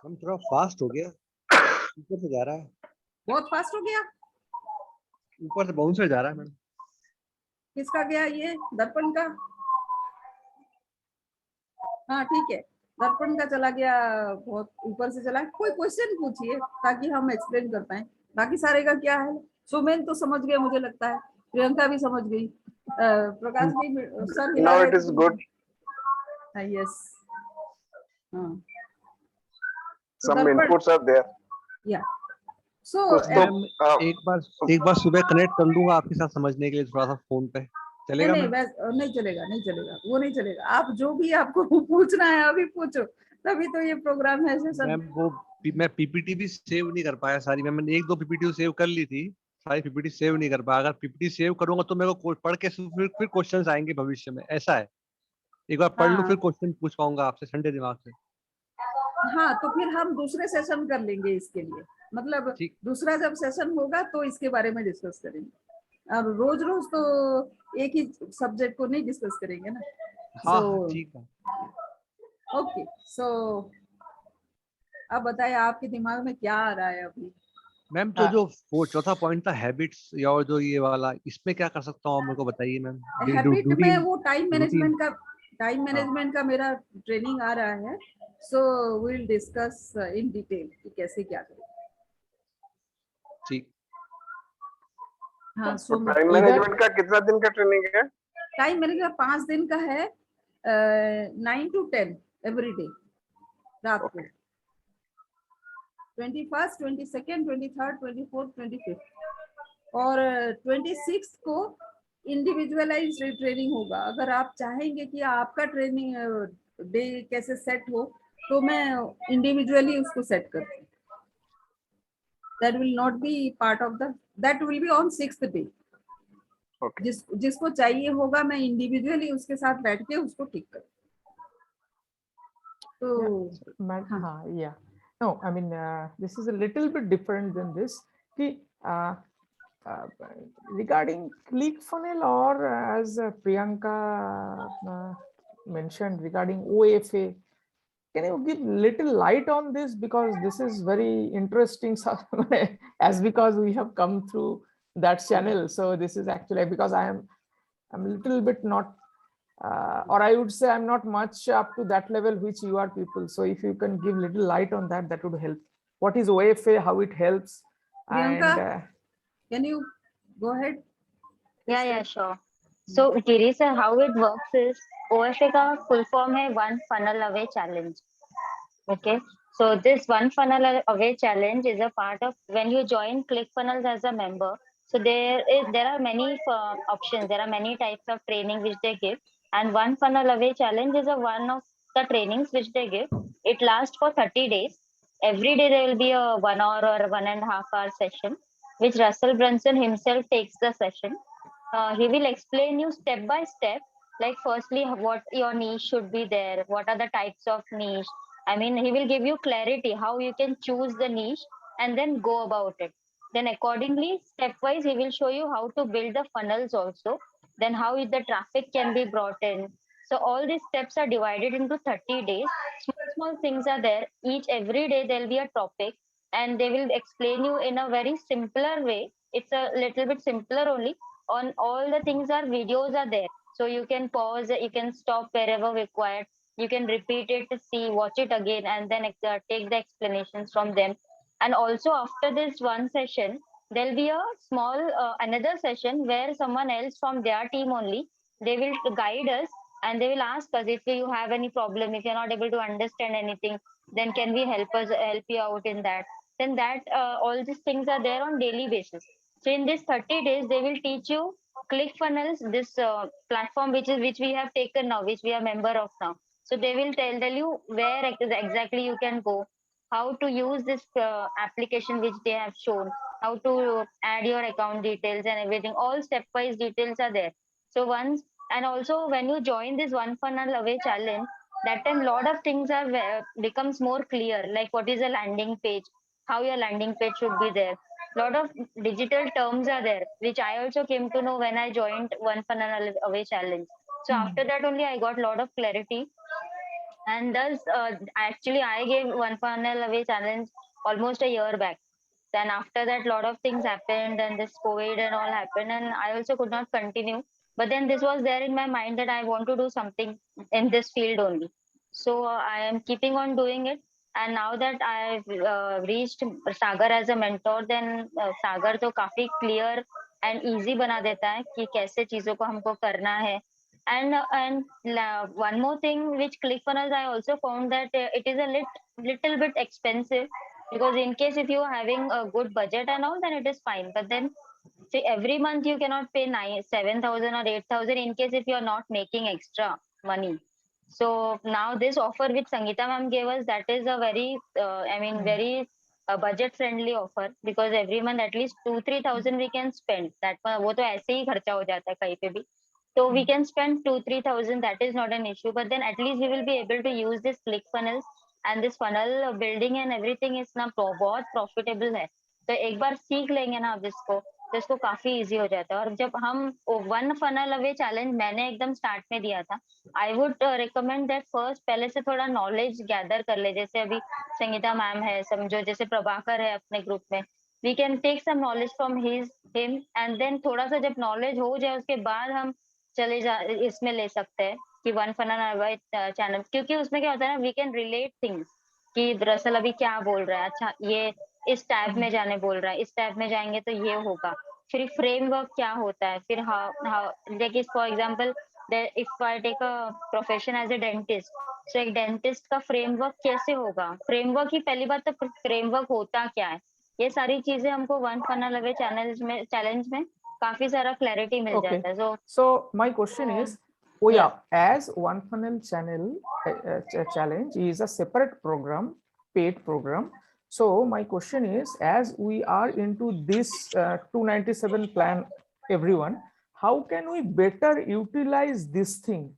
हम थोड़ा फास्ट हो गया, ऊपर से जा रहा है, बहुत फास्ट हो गया. ऊपर से बाउंसर जा रहा है मैडम. किसका गया ये? दर्पण का. हाँ ठीक है, दर्पण का चला गया, बहुत ऊपर से चला. कोई क्वेश्चन पूछिए ताकि हम एक्सप्लेन कर पाए. बाकी सारे का क्या है? सुमेन तो समझ गए मुझे लगता है, प्रियंका भी समझ गई, प्रकाश भी. Sir Now it is good. Yes. हाँ, Some inputs are there. या सो कुछ तो मैम एक बार सुबह कनेक्ट कर लूंगा आपके साथ समझने के लिए थोड़ा सा फोन पे, चलेगा? नहीं नहीं चलेगा, नहीं चलेगा, वो नहीं चलेगा. आप जो भी आपको पूछना है अभी पूछो, तभी तो ये प्रोग्राम है. मैम वो मैं पीपीटी भी सेव नहीं कर पाया सारी. मैंने एक दो पीपीटी सेव कर ली थी, सारी पीपीटी सेव नहीं कर पाया. अगर पीपीटी सेव करूंगा तो मेरे को पढ़ के फिर क्वेश्चंस आएंगे भविष्य में. ऐसा है, एक बार पढ़ लूं फिर क्वेश्चन पूछ पाऊंगा आपसे ठंडे दिमाग से. हाँ, तो फिर हम दूसरे सेशन कर लेंगे इसके लिए. मतलब दूसरा जब सेशन होगा तो इसके बारे में डिस्कस करेंगे. अब रोज रोज तो एक ही सब्जेक्ट को नहीं डिस्कस करेंगे ना. हाँ ठीक है. ओके, सो अब बताइए आपके दिमाग में क्या आ रहा है अभी? मैम तो जो वो चौथा पॉइंट था हैबिट्स, या जो ये वाला, इसमें क्या कर सकता हूँ मेरे को बताइए मैम. हैबिट में वो टाइम मैनेजमेंट का मेरा ट्रेनिंग आ रहा है. So we will discuss in detail कि कैसे क्या करें. ठीक. हाँ, तो टाइम मैनेजमेंट का कितना दिन का ट्रेनिंग है? टाइम मैनेजमेंट 5 दिन का है. 9 to 10 एवरी डे रात को. 21st, 22nd, 23rd, 24th, 25th और 26th को इंडिविजुअलाइज ट्रेनिंग होगा. अगर आप चाहेंगे कि आपका ट्रेनिंग डे कैसे सेट हो तो मैं इंडिविजुअली उसको सेट करती हूँ. That will not be part of the. That will be on 6th day. Okay. जिसको चाहिए होगा मैं इंडिविजुअली उसके साथ बैठ के उसको ठीक कर. तो हाँ, yeah. No, I mean this is a little bit different than this. Regarding ClickFunnels, or as Priyanka mentioned regarding OFA, can you give little light on this, because this is very interesting as because we have come through that channel. So this is actually because I'm a little bit not or I would say I'm not much up to that level which you are people. So if you can give little light on that, that would help. What is OFA, how it helps? Priyanka, and can you go ahead? Yeah, sure. So Giri sir, how it works is OFA का full form है One Funnel Away Challenge. Okay, so this One Funnel Away Challenge is a part of when you join ClickFunnels as a member. So there are many options. There are many types of training which they give, and One Funnel Away Challenge is one of the trainings which they give. It lasts for 30 days. Every day there will be a 1 hour or 1.5 hour session, which Russell Brunson himself takes the session. He will explain you step by step, like firstly what your niche should be there, what are the types of niche, I mean, he will give you clarity how you can choose the niche and then go about it. Then accordingly, stepwise, he will show you how to build the funnels also, then how the traffic can be brought in. So all these steps are divided into 30 days. Small things are there. Every day there'll be a topic, and they will explain you in a very simpler way. It's a little bit simpler only. On all the things are videos are there, so you can pause, you can stop wherever required, you can repeat it, see, watch it again, and then take the explanations from them. And also after this one session, there'll be a small another session where someone else from their team only, they will guide us, and they will ask us if you have any problem, if you're not able to understand anything, then can we help you out in that. Then that all these things are there on daily basis. So in this 30 days, they will teach you ClickFunnels, this platform which we have taken now, which we are member of now. So they will tell you where exactly you can go, how to use this application which they have shown, how to add your account details and everything. All stepwise details are there. So once, and also when you join this One Funnel Away challenge, that time lot of things are becomes more clear, like what is a landing page, how your landing page should be there. Lot of digital terms are there, which I also came to know when I joined One Funnel Away challenge. So after that only I got lot of clarity. And thus, actually, I gave One Funnel Away challenge almost a year back. Then after that, lot of things happened, and this COVID and all happened, and I also could not continue. But then this was there in my mind that I want to do something in this field only. So I am keeping on doing it. And now that I've reached Sagar as a mentor, then Sagar तो काफी clear and easy बना देता है कि कैसे चीजों को हमको करना है. And one more thing which ClickFunnels, I also found that it is a little bit expensive, because in case if you are having a good budget and all, then it is fine. But then see, every month you cannot pay 7,000 or 8,000 in case if you are not making extra money. So now this offer which Sangeeta ma'am gave us, that is a very very budget friendly offer, because every month at least 2-3,000 we can spend. That वो तो ऐसे ही खर्चा हो जाता है कहीं पे भी. So we can spend 2-3,000. That is not an issue. But then at least we will be able to use this ClickFunnels, and this funnel building and everything is ना बहुत profitable है. तो एक बार सीख लेंगे ना आप इसको, तो इसको काफी इजी हो जाता है. और जब हम वन फनल अवे चैलेंज मैंने एकदम स्टार्ट में दिया था, I would recommend that first पहले से थोड़ा नॉलेज गैदर कर ले. जैसे अभी संगीता मैम है, समझो, जैसे प्रभाकर है अपने ग्रुप में, we can take some knowledge from him, and then थोड़ा सा जब नॉलेज हो जाए उसके बाद हम इसमें ले सकते हैं कि वन फनल अवे चैनल. क्योंकि उसमें क्या होता है ना, वी कैन रिलेट थिंग्स कि दरअसल अभी क्या बोल रहा है, अच्छा ये इस टैब में जाने बोल रहा है, इस टैब में जाएंगे तो ये होगा. फिर फ्रेमवर्क क्या होता है, फिर like for example if I take a profession as a dentist, so एक डेंटिस्ट का फ्रेमवर्क कैसे होगा. फ्रेमवर्क ही पहली बात, तो फ्रेमवर्क होता क्या है, ये सारी चीजें हमको वन फनल अवे चैलेंज में काफी सारा क्लैरिटी मिल जाता है. So my question is, as One Funnel challenge is a separate program, paid program. So my question is, as we are into this 297 plan, everyone, how can we better utilize this thing?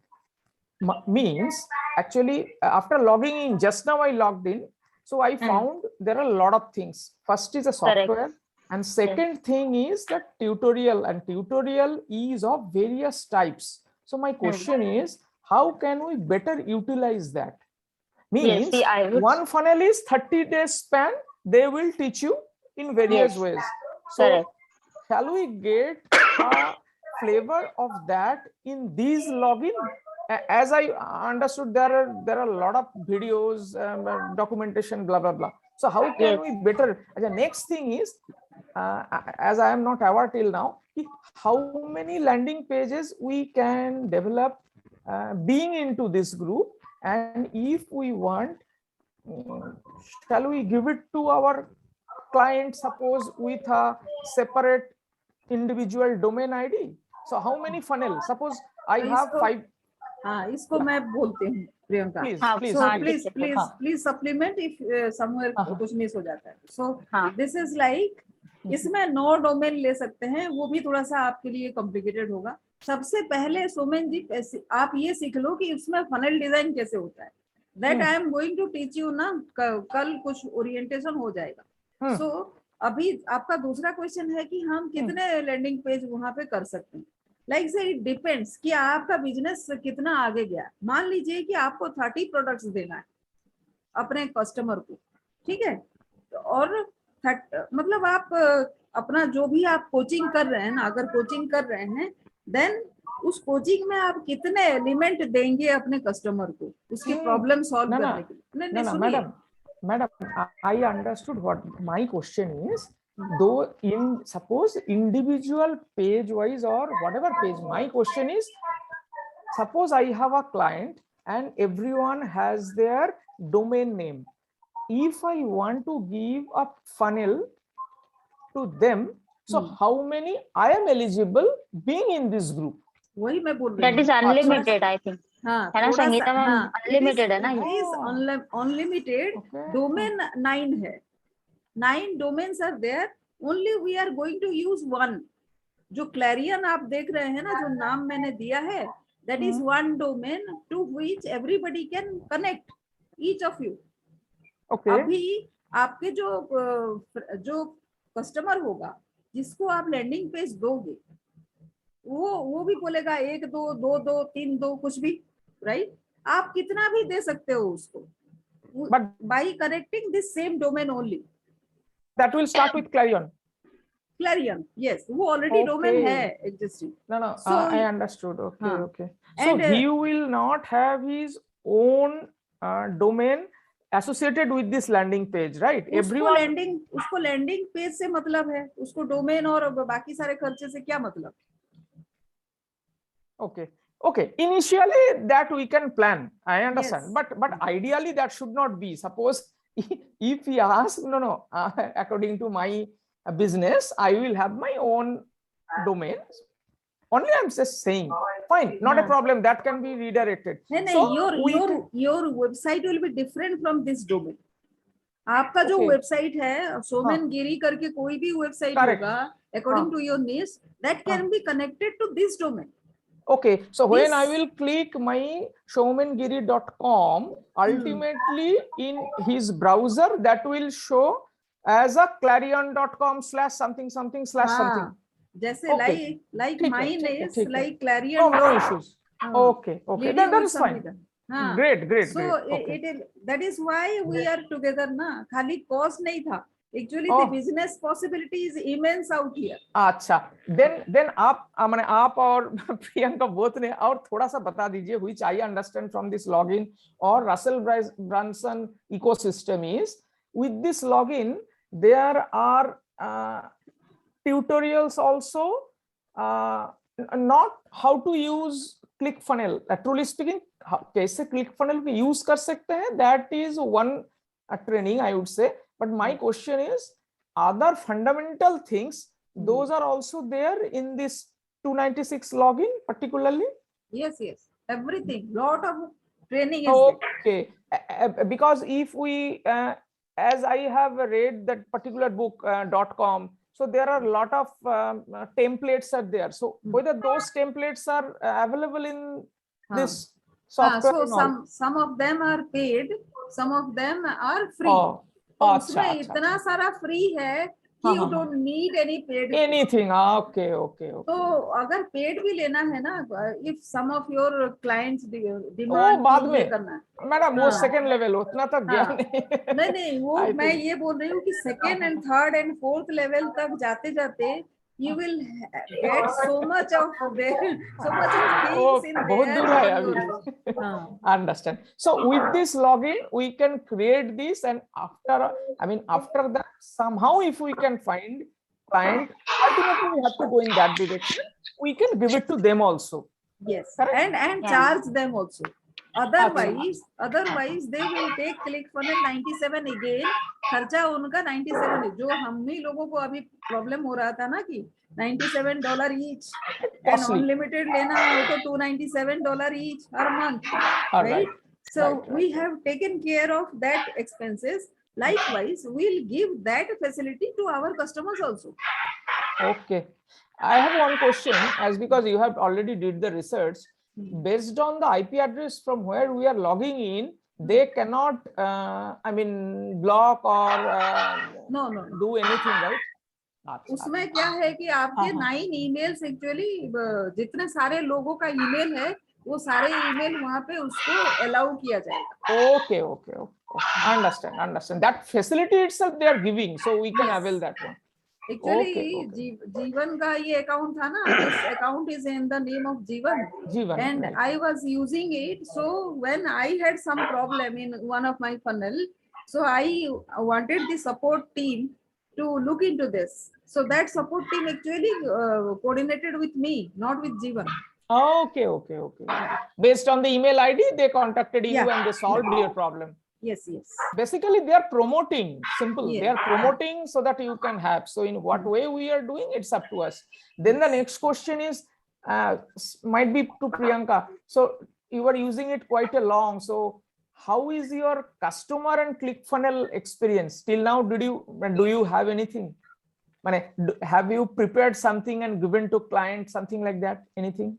Means actually after logging in, just now I logged in, so I found there are a lot of things. First is a software, and second thing is the tutorial, and tutorial is of various types. So my question is, how can we better utilize that? Means One Funnel is 30 days span, they will teach you in various ways. So shall we get a flavor of that in these login? As I understood, there are a lot of videos, documentation, blah blah blah. So how can we better? The next thing is, as I am not aware till now, how many landing pages we can develop being into this group, and if we want, shall we give it to our client, suppose with a separate individual domain ID? So how many funnel? Suppose I have 5. हाँ, इसको मैं बोलती हूँ Priyanka. Please supplement if somewhere कुछ मिस हो जाता है. सो दिस इज लाइक, इसमें 9 डोमेन ले सकते हैं, वो भी थोड़ा सा आपके लिए कॉम्प्लिकेटेड होगा. सबसे पहले सोमेन जी आप ये सीख लो कि इसमें फनल डिजाइन कैसे होता है. that I am going to teach you ना कल कुछ ओरिएंटेशन हो जाएगा. So अभी आपका दूसरा क्वेश्चन है कि हम कितने लैंडिंग पेज वहां पे कर सकते हैं. लाइक से इट डिपेंड्स कि आपका बिजनेस कितना आगे गया. मान लीजिए कि आपको 30 प्रोडक्ट्स देना है अपने कस्टमर को, ठीक है, और मतलब आप अपना जो भी आप कोचिंग कर रहे हैं ना, अगर कोचिंग कर रहे हैं देन उस कोचिंग में आप कितने एलिमेंट देंगे अपने कस्टमर को उसकी प्रॉब्लम सॉल्व करने के लिए. नहीं, Madam, I understood what my question is. Though suppose individual page wise or whatever page, my question is, suppose I have a client and everyone has their domain name. If I want to give a funnel to them, so how many I am eligible being in this group? वही मैं बोल रही That हूँ. is unlimited, I think. हाँ, है ना संगीता मैम, अनलिमिटेड है ना it ये. is unlimited. Domain 9 है. 9 domains are there. Only we are going to use one. जो क्लैरियन आप देख रहे हैं ना, जो नाम मैंने दिया है, that is one domain to which everybody can connect, each of you. Okay. अभी आपके जो कस्टमर होगा जिसको आप लैंडिंग पेज दोगे, वो भी बोलेगा 1 2 2 2 3 2 कुछ भी, राइट. आप कितना भी दे सकते हो उसको, but by connecting this same domain only. That will start with Clarion. Clarion, yes, वो already domain है existing. No, So I understood. Okay, okay. So And, he will not have his own domain associated with this landing page, right? उसको लैंडिंग पेज से मतलब है, उसको डोमेन और बाकी सारे खर्चे से क्या मतलब. Okay, initially that we can plan, I understand. Yes. But ideally that should not be. Suppose if he asks, no, according to my business I will have my own domain only, I'm just saying, fine, not a problem, that can be redirected. नहीं, your website will be different from this domain. आपका जो वेबसाइट है सोमेन गिरी करके कोई भी वेबसाइट होगा according to your niche, that can be connected to this domain. Okay, so when I will click my soumengiri.com, ultimately in his browser that will show as a clarion.com/something/something. जैसे like mine is like Clarion. No issues. Okay, that is fine. Great. So that is why we are together ना. खाली cost नहीं था. Actually, the business possibility is immense out here. अच्छा, then आप और प्रियंका both ने और थोड़ा सा बता दीजिए, which I understand from this login or Russell Brunson ecosystem is, with this login there are tutorials also, not how to use ClickFunnels. Truly speaking, कैसे ClickFunnels भी use कर सकते हैं, that is one training I would say. But my question is, other fundamental things, those are also there in this 296 login particularly? Yes, everything, lot of training is okay there. Because if we as I have read that particular book .com, so there are a lot of templates are there. So whether those templates are available in this software? So some of them are paid, some of them are free. उसमें इतना सारा फ्री है कि you don't need any paid anything. Okay. तो अगर पेड भी लेना है ना, if some of your clients demand बाद में करना है मैडम, वो सेकंड लेवल उतना तक गया नहीं वो मैं ये बोल रही हूँ कि second and third and fourth level तक जाते जाते you will get so much of things in there. बहुत दूर है अभी. Understand. So with this login we can create this, and after that somehow if we can find client, ultimately we have to go in that direction. We can give it to them also. Yes. And charge them also. Otherwise they will take ClickFunnels 97 again. खर्चा उनका 97 है. जो हम ही लोगों को अभी प्रॉब्लम हो रहा था ना कि $97 each and unlimited लेना हो तो $297 each per month, right? So we have taken care of that expenses. Likewise, we'll give that facility to our customers also. Okay, I have one question, as because you have already did the research. Based on the IP address from where we are logging in, they cannot I mean block or No, no, no. do anything, right? अच्छा, उसमें क्या है कि आपके हाँ, हाँ. 9 ईमेल्स एक्चुअली जितने सारे लोगों का ईमेल है वो सारे ईमेल वहां पे उसको अलाउ किया जाएगा. Okay, okay, okay. Understand. That facility itself they are giving, so we can Yes. avail that one. Actually Okay. जीवन का ये अकाउंट था ना, this account is in the name of जीवन, Jeevan, and right. I was using it. So when I had some problem in one of my funnel, so I wanted the support team to look into this. So that support team actually coordinated with me, not with Jeevan. Okay. Based on the email ID, they contacted you Yeah. and they solved your problem. Yes. Basically, they are promoting. Simple. They Yeah. are promoting so that you can have. So, in what way we are doing, it's up to us. Then the next question is, might be to Priyanka. So, you are using it quite a long. So, how is your customer and ClickFunnels experience till now? Do you have anything? Have you prepared something and given to client, something like that? Anything?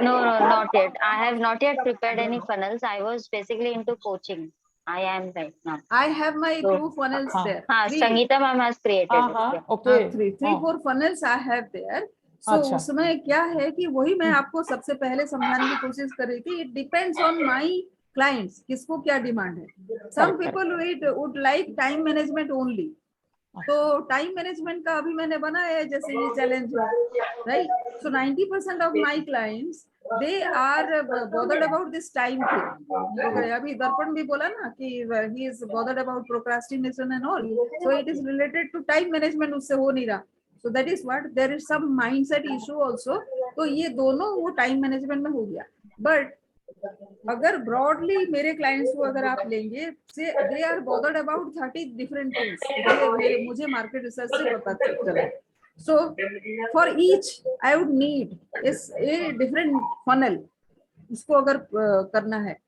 No, not yet. I have not yet prepared any funnels. I was basically into coaching. I am right now. I have my So, 2 funnels there. हाँ, Sangeeta ma'am has created it. Yeah. Okay. 3-4 funnels I have there. So अच्छा. उसमें क्या है कि वही मैं आपको सबसे पहले समझाने की कोशिश कर रही थी. It depends on my clients, किसको क्या डिमांड है. Some Correct. people would like time management only. तो टाइम मैनेजमेंट का अभी मैंने बनाया है, जैसे ये चैलेंज है, right. So 90% of my clients they are bothered about this time thing. अभी दर्पण भी बोला ना कि he is bothered about procrastination and all. So it is related to time management, उससे हो नहीं रहा. So that is what there is some mindset issue also. तो ये दोनों वो टाइम मैनेजमेंट में हो गया. बट अगर ब्रॉडली मेरे क्लाइंट्स को अगर आप लेंगे, they are bothered about 30 different things. मुझे मार्केट रिसर्च से पता चला. So for each I would need is a different funnel, इसको अगर करना है,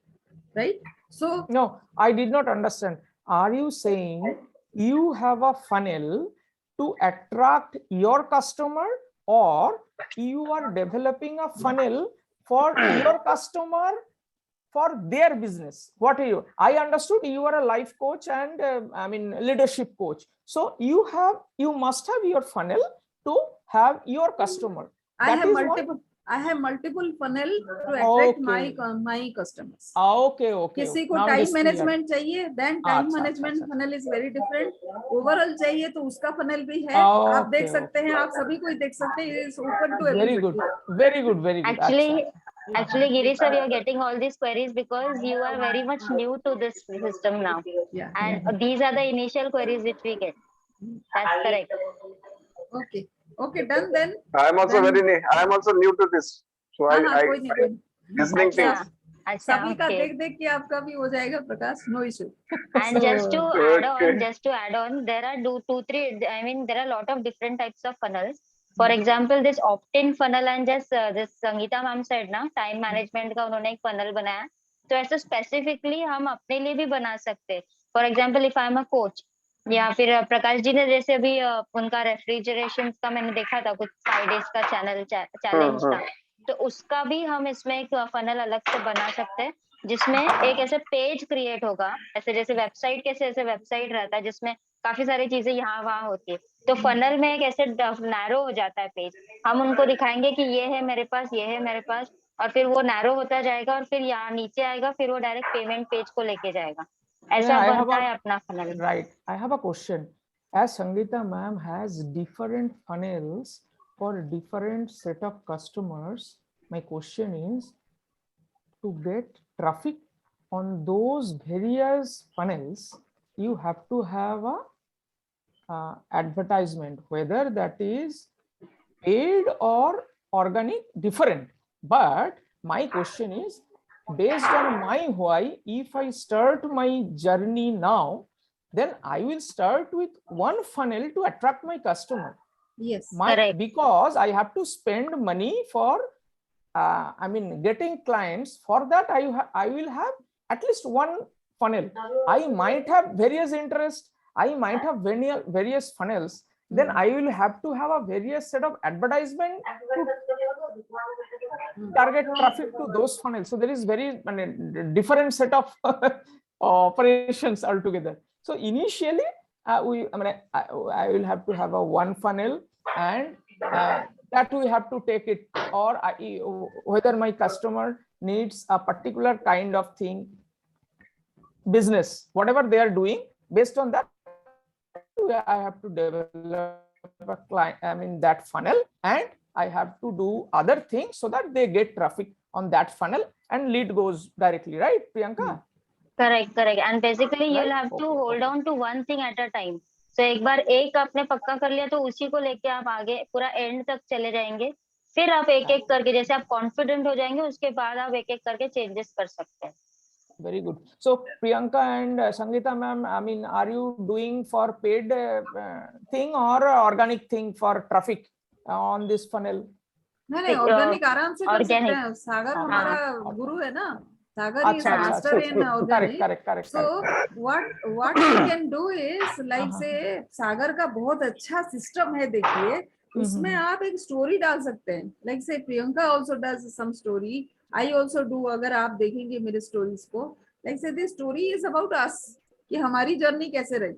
right. So No, I did not understand. Are you saying you have a funnel to attract your customer, or you are developing a funnel for your customer for their business? What are you? I understood you are a life coach and leadership coach. So you must have your funnel to have your customer. I have multiple funnel to attract my customers. Okay. किसी को Now time this clear. Management चाहिए, देन टाइम अच्छा, मैनेजमेंट अच्छा. Funnel is very different. Overall चाहिए तो उसका फनल भी है. आप देख Okay, सकते हैं, आप सभी को देख सकते हैं. Is open to Very good. Actually, Giri sir, you are getting all these queries because you are very much new to this system now. Yeah. And these are the initial queries which we get. That's correct. Okay, done then. I am also I am also new to this, so I कोई नहीं. listening अच्छा, things. अच्छा, सभी का okay. देख के आपका भी हो जाएगा Prakash. No issue. And So, just to okay. add on, there are there are a lot of different types of funnels. For example, this opt-in funnel and just this Sangeeta ma'am said ना, time management का उन्होंने एक funnel बनाया. तो ऐसे specifically हम अपने लिए भी बना सकते हैं. For example, if I am a coach, या फिर प्रकाश जी ने जैसे अभी उनका रेफ्रिजरेशन का मैंने देखा था, कुछ 5 days का चैलेंज था. तो उसका भी हम इसमें एक फनल अलग से बना सकते हैं, जिसमें एक ऐसे पेज क्रिएट होगा, ऐसे जैसे वेबसाइट ऐसे वेबसाइट रहता है जिसमें काफी सारी चीजें यहाँ वहाँ होती है. तो फनल में एक ऐसे नैरो हो जाता है पेज. हम उनको दिखाएंगे कि ये है मेरे पास, ये है मेरे पास, और फिर वो नैरो होता जाएगा और फिर यहाँ नीचे आएगा, फिर वो डायरेक्ट पेमेंट पेज को लेके जाएगा. ऐसा बनता है अपना funnel. Right. I have a question. As Sangeeta ma'am has different funnels for different set of customers, my question is, to get traffic on those various funnels, you have to have a advertisement, whether that is paid or organic, different. But my question is, based on my why, if I start my journey now, then I will start with one funnel to attract my customer. yes. Correct. Because I have to spend money for getting clients. For that I will have at least one funnel. I might have various interests, I might have various funnels. Then I will have to have a various set of advertisement to target traffic to those funnels. So there is very different set of operations altogether. So initially, I will have to have a one funnel, and that we have to take it, or whether my customer needs a particular kind of thing, business, whatever they are doing, based on that, I have to develop a client, that funnel, and I have to do other things so that they get traffic on that funnel and lead goes directly, right, Priyanka? Correct. And basically Right? you'll have to Okay, hold on to one thing at a time. So एक बार एक आपने पक्का कर लिया तो उसी को लेके आप आगे पूरा एंड तक चले जाएंगे, फिर आप एक एक करके, जैसे आप कॉन्फिडेंट हो जाएंगे उसके बाद आप एक एक करके चेंजेस कर सकते हैं. Very good. So Priyanka and Sangeeta ma'am, are you doing for paid thing or organic thing for traffic on this funnel? नहीं ऑर्गेनिक आराम से कर सकते organic. हैं. सागर हमारा गुरु है ना. Sagar is अच्छा, master in organic. Correct. So what we can do is like say सागर का बहुत अच्छा सिस्टम है. देखिए उसमें आप एक स्टोरी डाल सकते हैं. Like say Priyanka also does some story. I also do. अगर आप देखेंगे मेरे स्टोरीज को, like say this story is about us, कि हमारी जर्नी कैसे रही.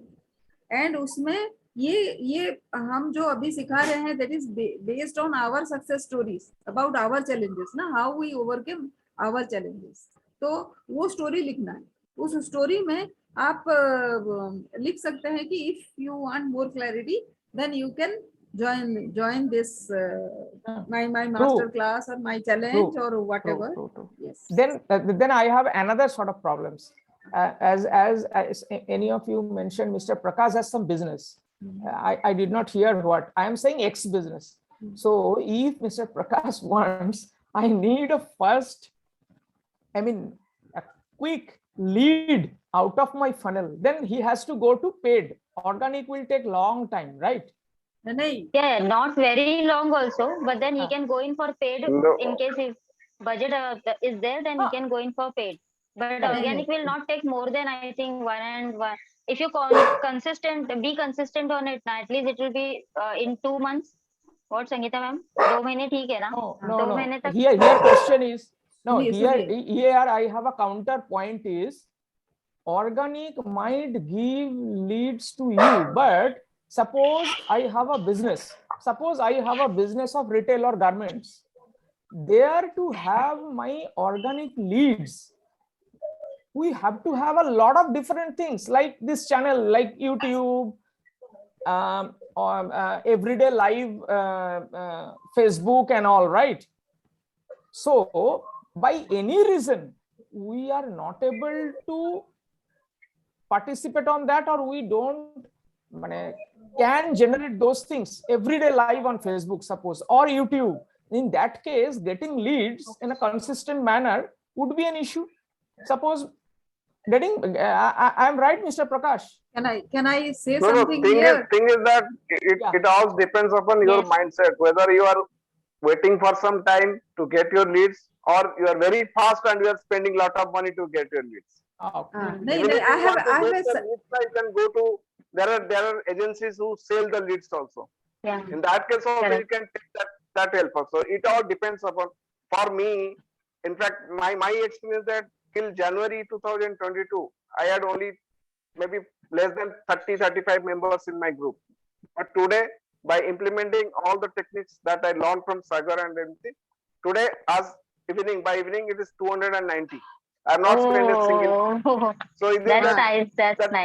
एंड उसमें ये हम जो अभी सिखा रहे हैं, that is based on our success stories about our challenges ना, how we overcame our challenges. तो वो स्टोरी लिखना है. उस स्टोरी में आप लिख सकते हैं कि if you want more clarity then you can join this my master class or my challenge or whatever. True. Yes. Then I have another sort of problems. As any of you mentioned, Mr. Prakash has some business. I did not hear what I am saying. X business. So if Mr. Prakash wants, I need a quick lead out of my funnel, then he has to go to paid. Organic will take long time, right? Yeah, not very long also, but then he can go in for paid. No. In case if budget is there, then he can go in for paid. But organic will not take more than I think 1 and 1. If you be consistent on it, at least it will be in 2 months. What, Sangeeta ma'am? 2 महीने ठीक है ना? No. 2 महीने तक. Here question is no. Sunniye. Here I have a counterpoint is organic might give leads to you, but suppose I have a business. Suppose I have a business of retail or garments. There to have my organic leads, we have to have a lot of different things like this channel, like YouTube, or everyday live Facebook and all, right? So by any reason we are not able to participate on that, or we don't can generate those things everyday live on Facebook, suppose, or YouTube. In that case, getting leads in a consistent manner would be an issue. Suppose getting I am right, Mr. Prakash? Can I say No, something thing here? is that it all depends upon your Yes. mindset, whether you are waiting for some time to get your leads, or you are very fast and you are spending a lot of money to get your leads. नहीं, Even if I you have want to a get the leads, you can go to there are agencies who sell the leads also. Yeah. In that case also Correct. you can take that help also. It all depends upon. For me, in fact, my experience that till January 2022, I had only maybe less than 30-35 members in my group. But today, by implementing all the techniques that I learned from Sagar and everything, today by evening it is 290. I have not spent a single. Oh, So it is that's that nice. That's that nice.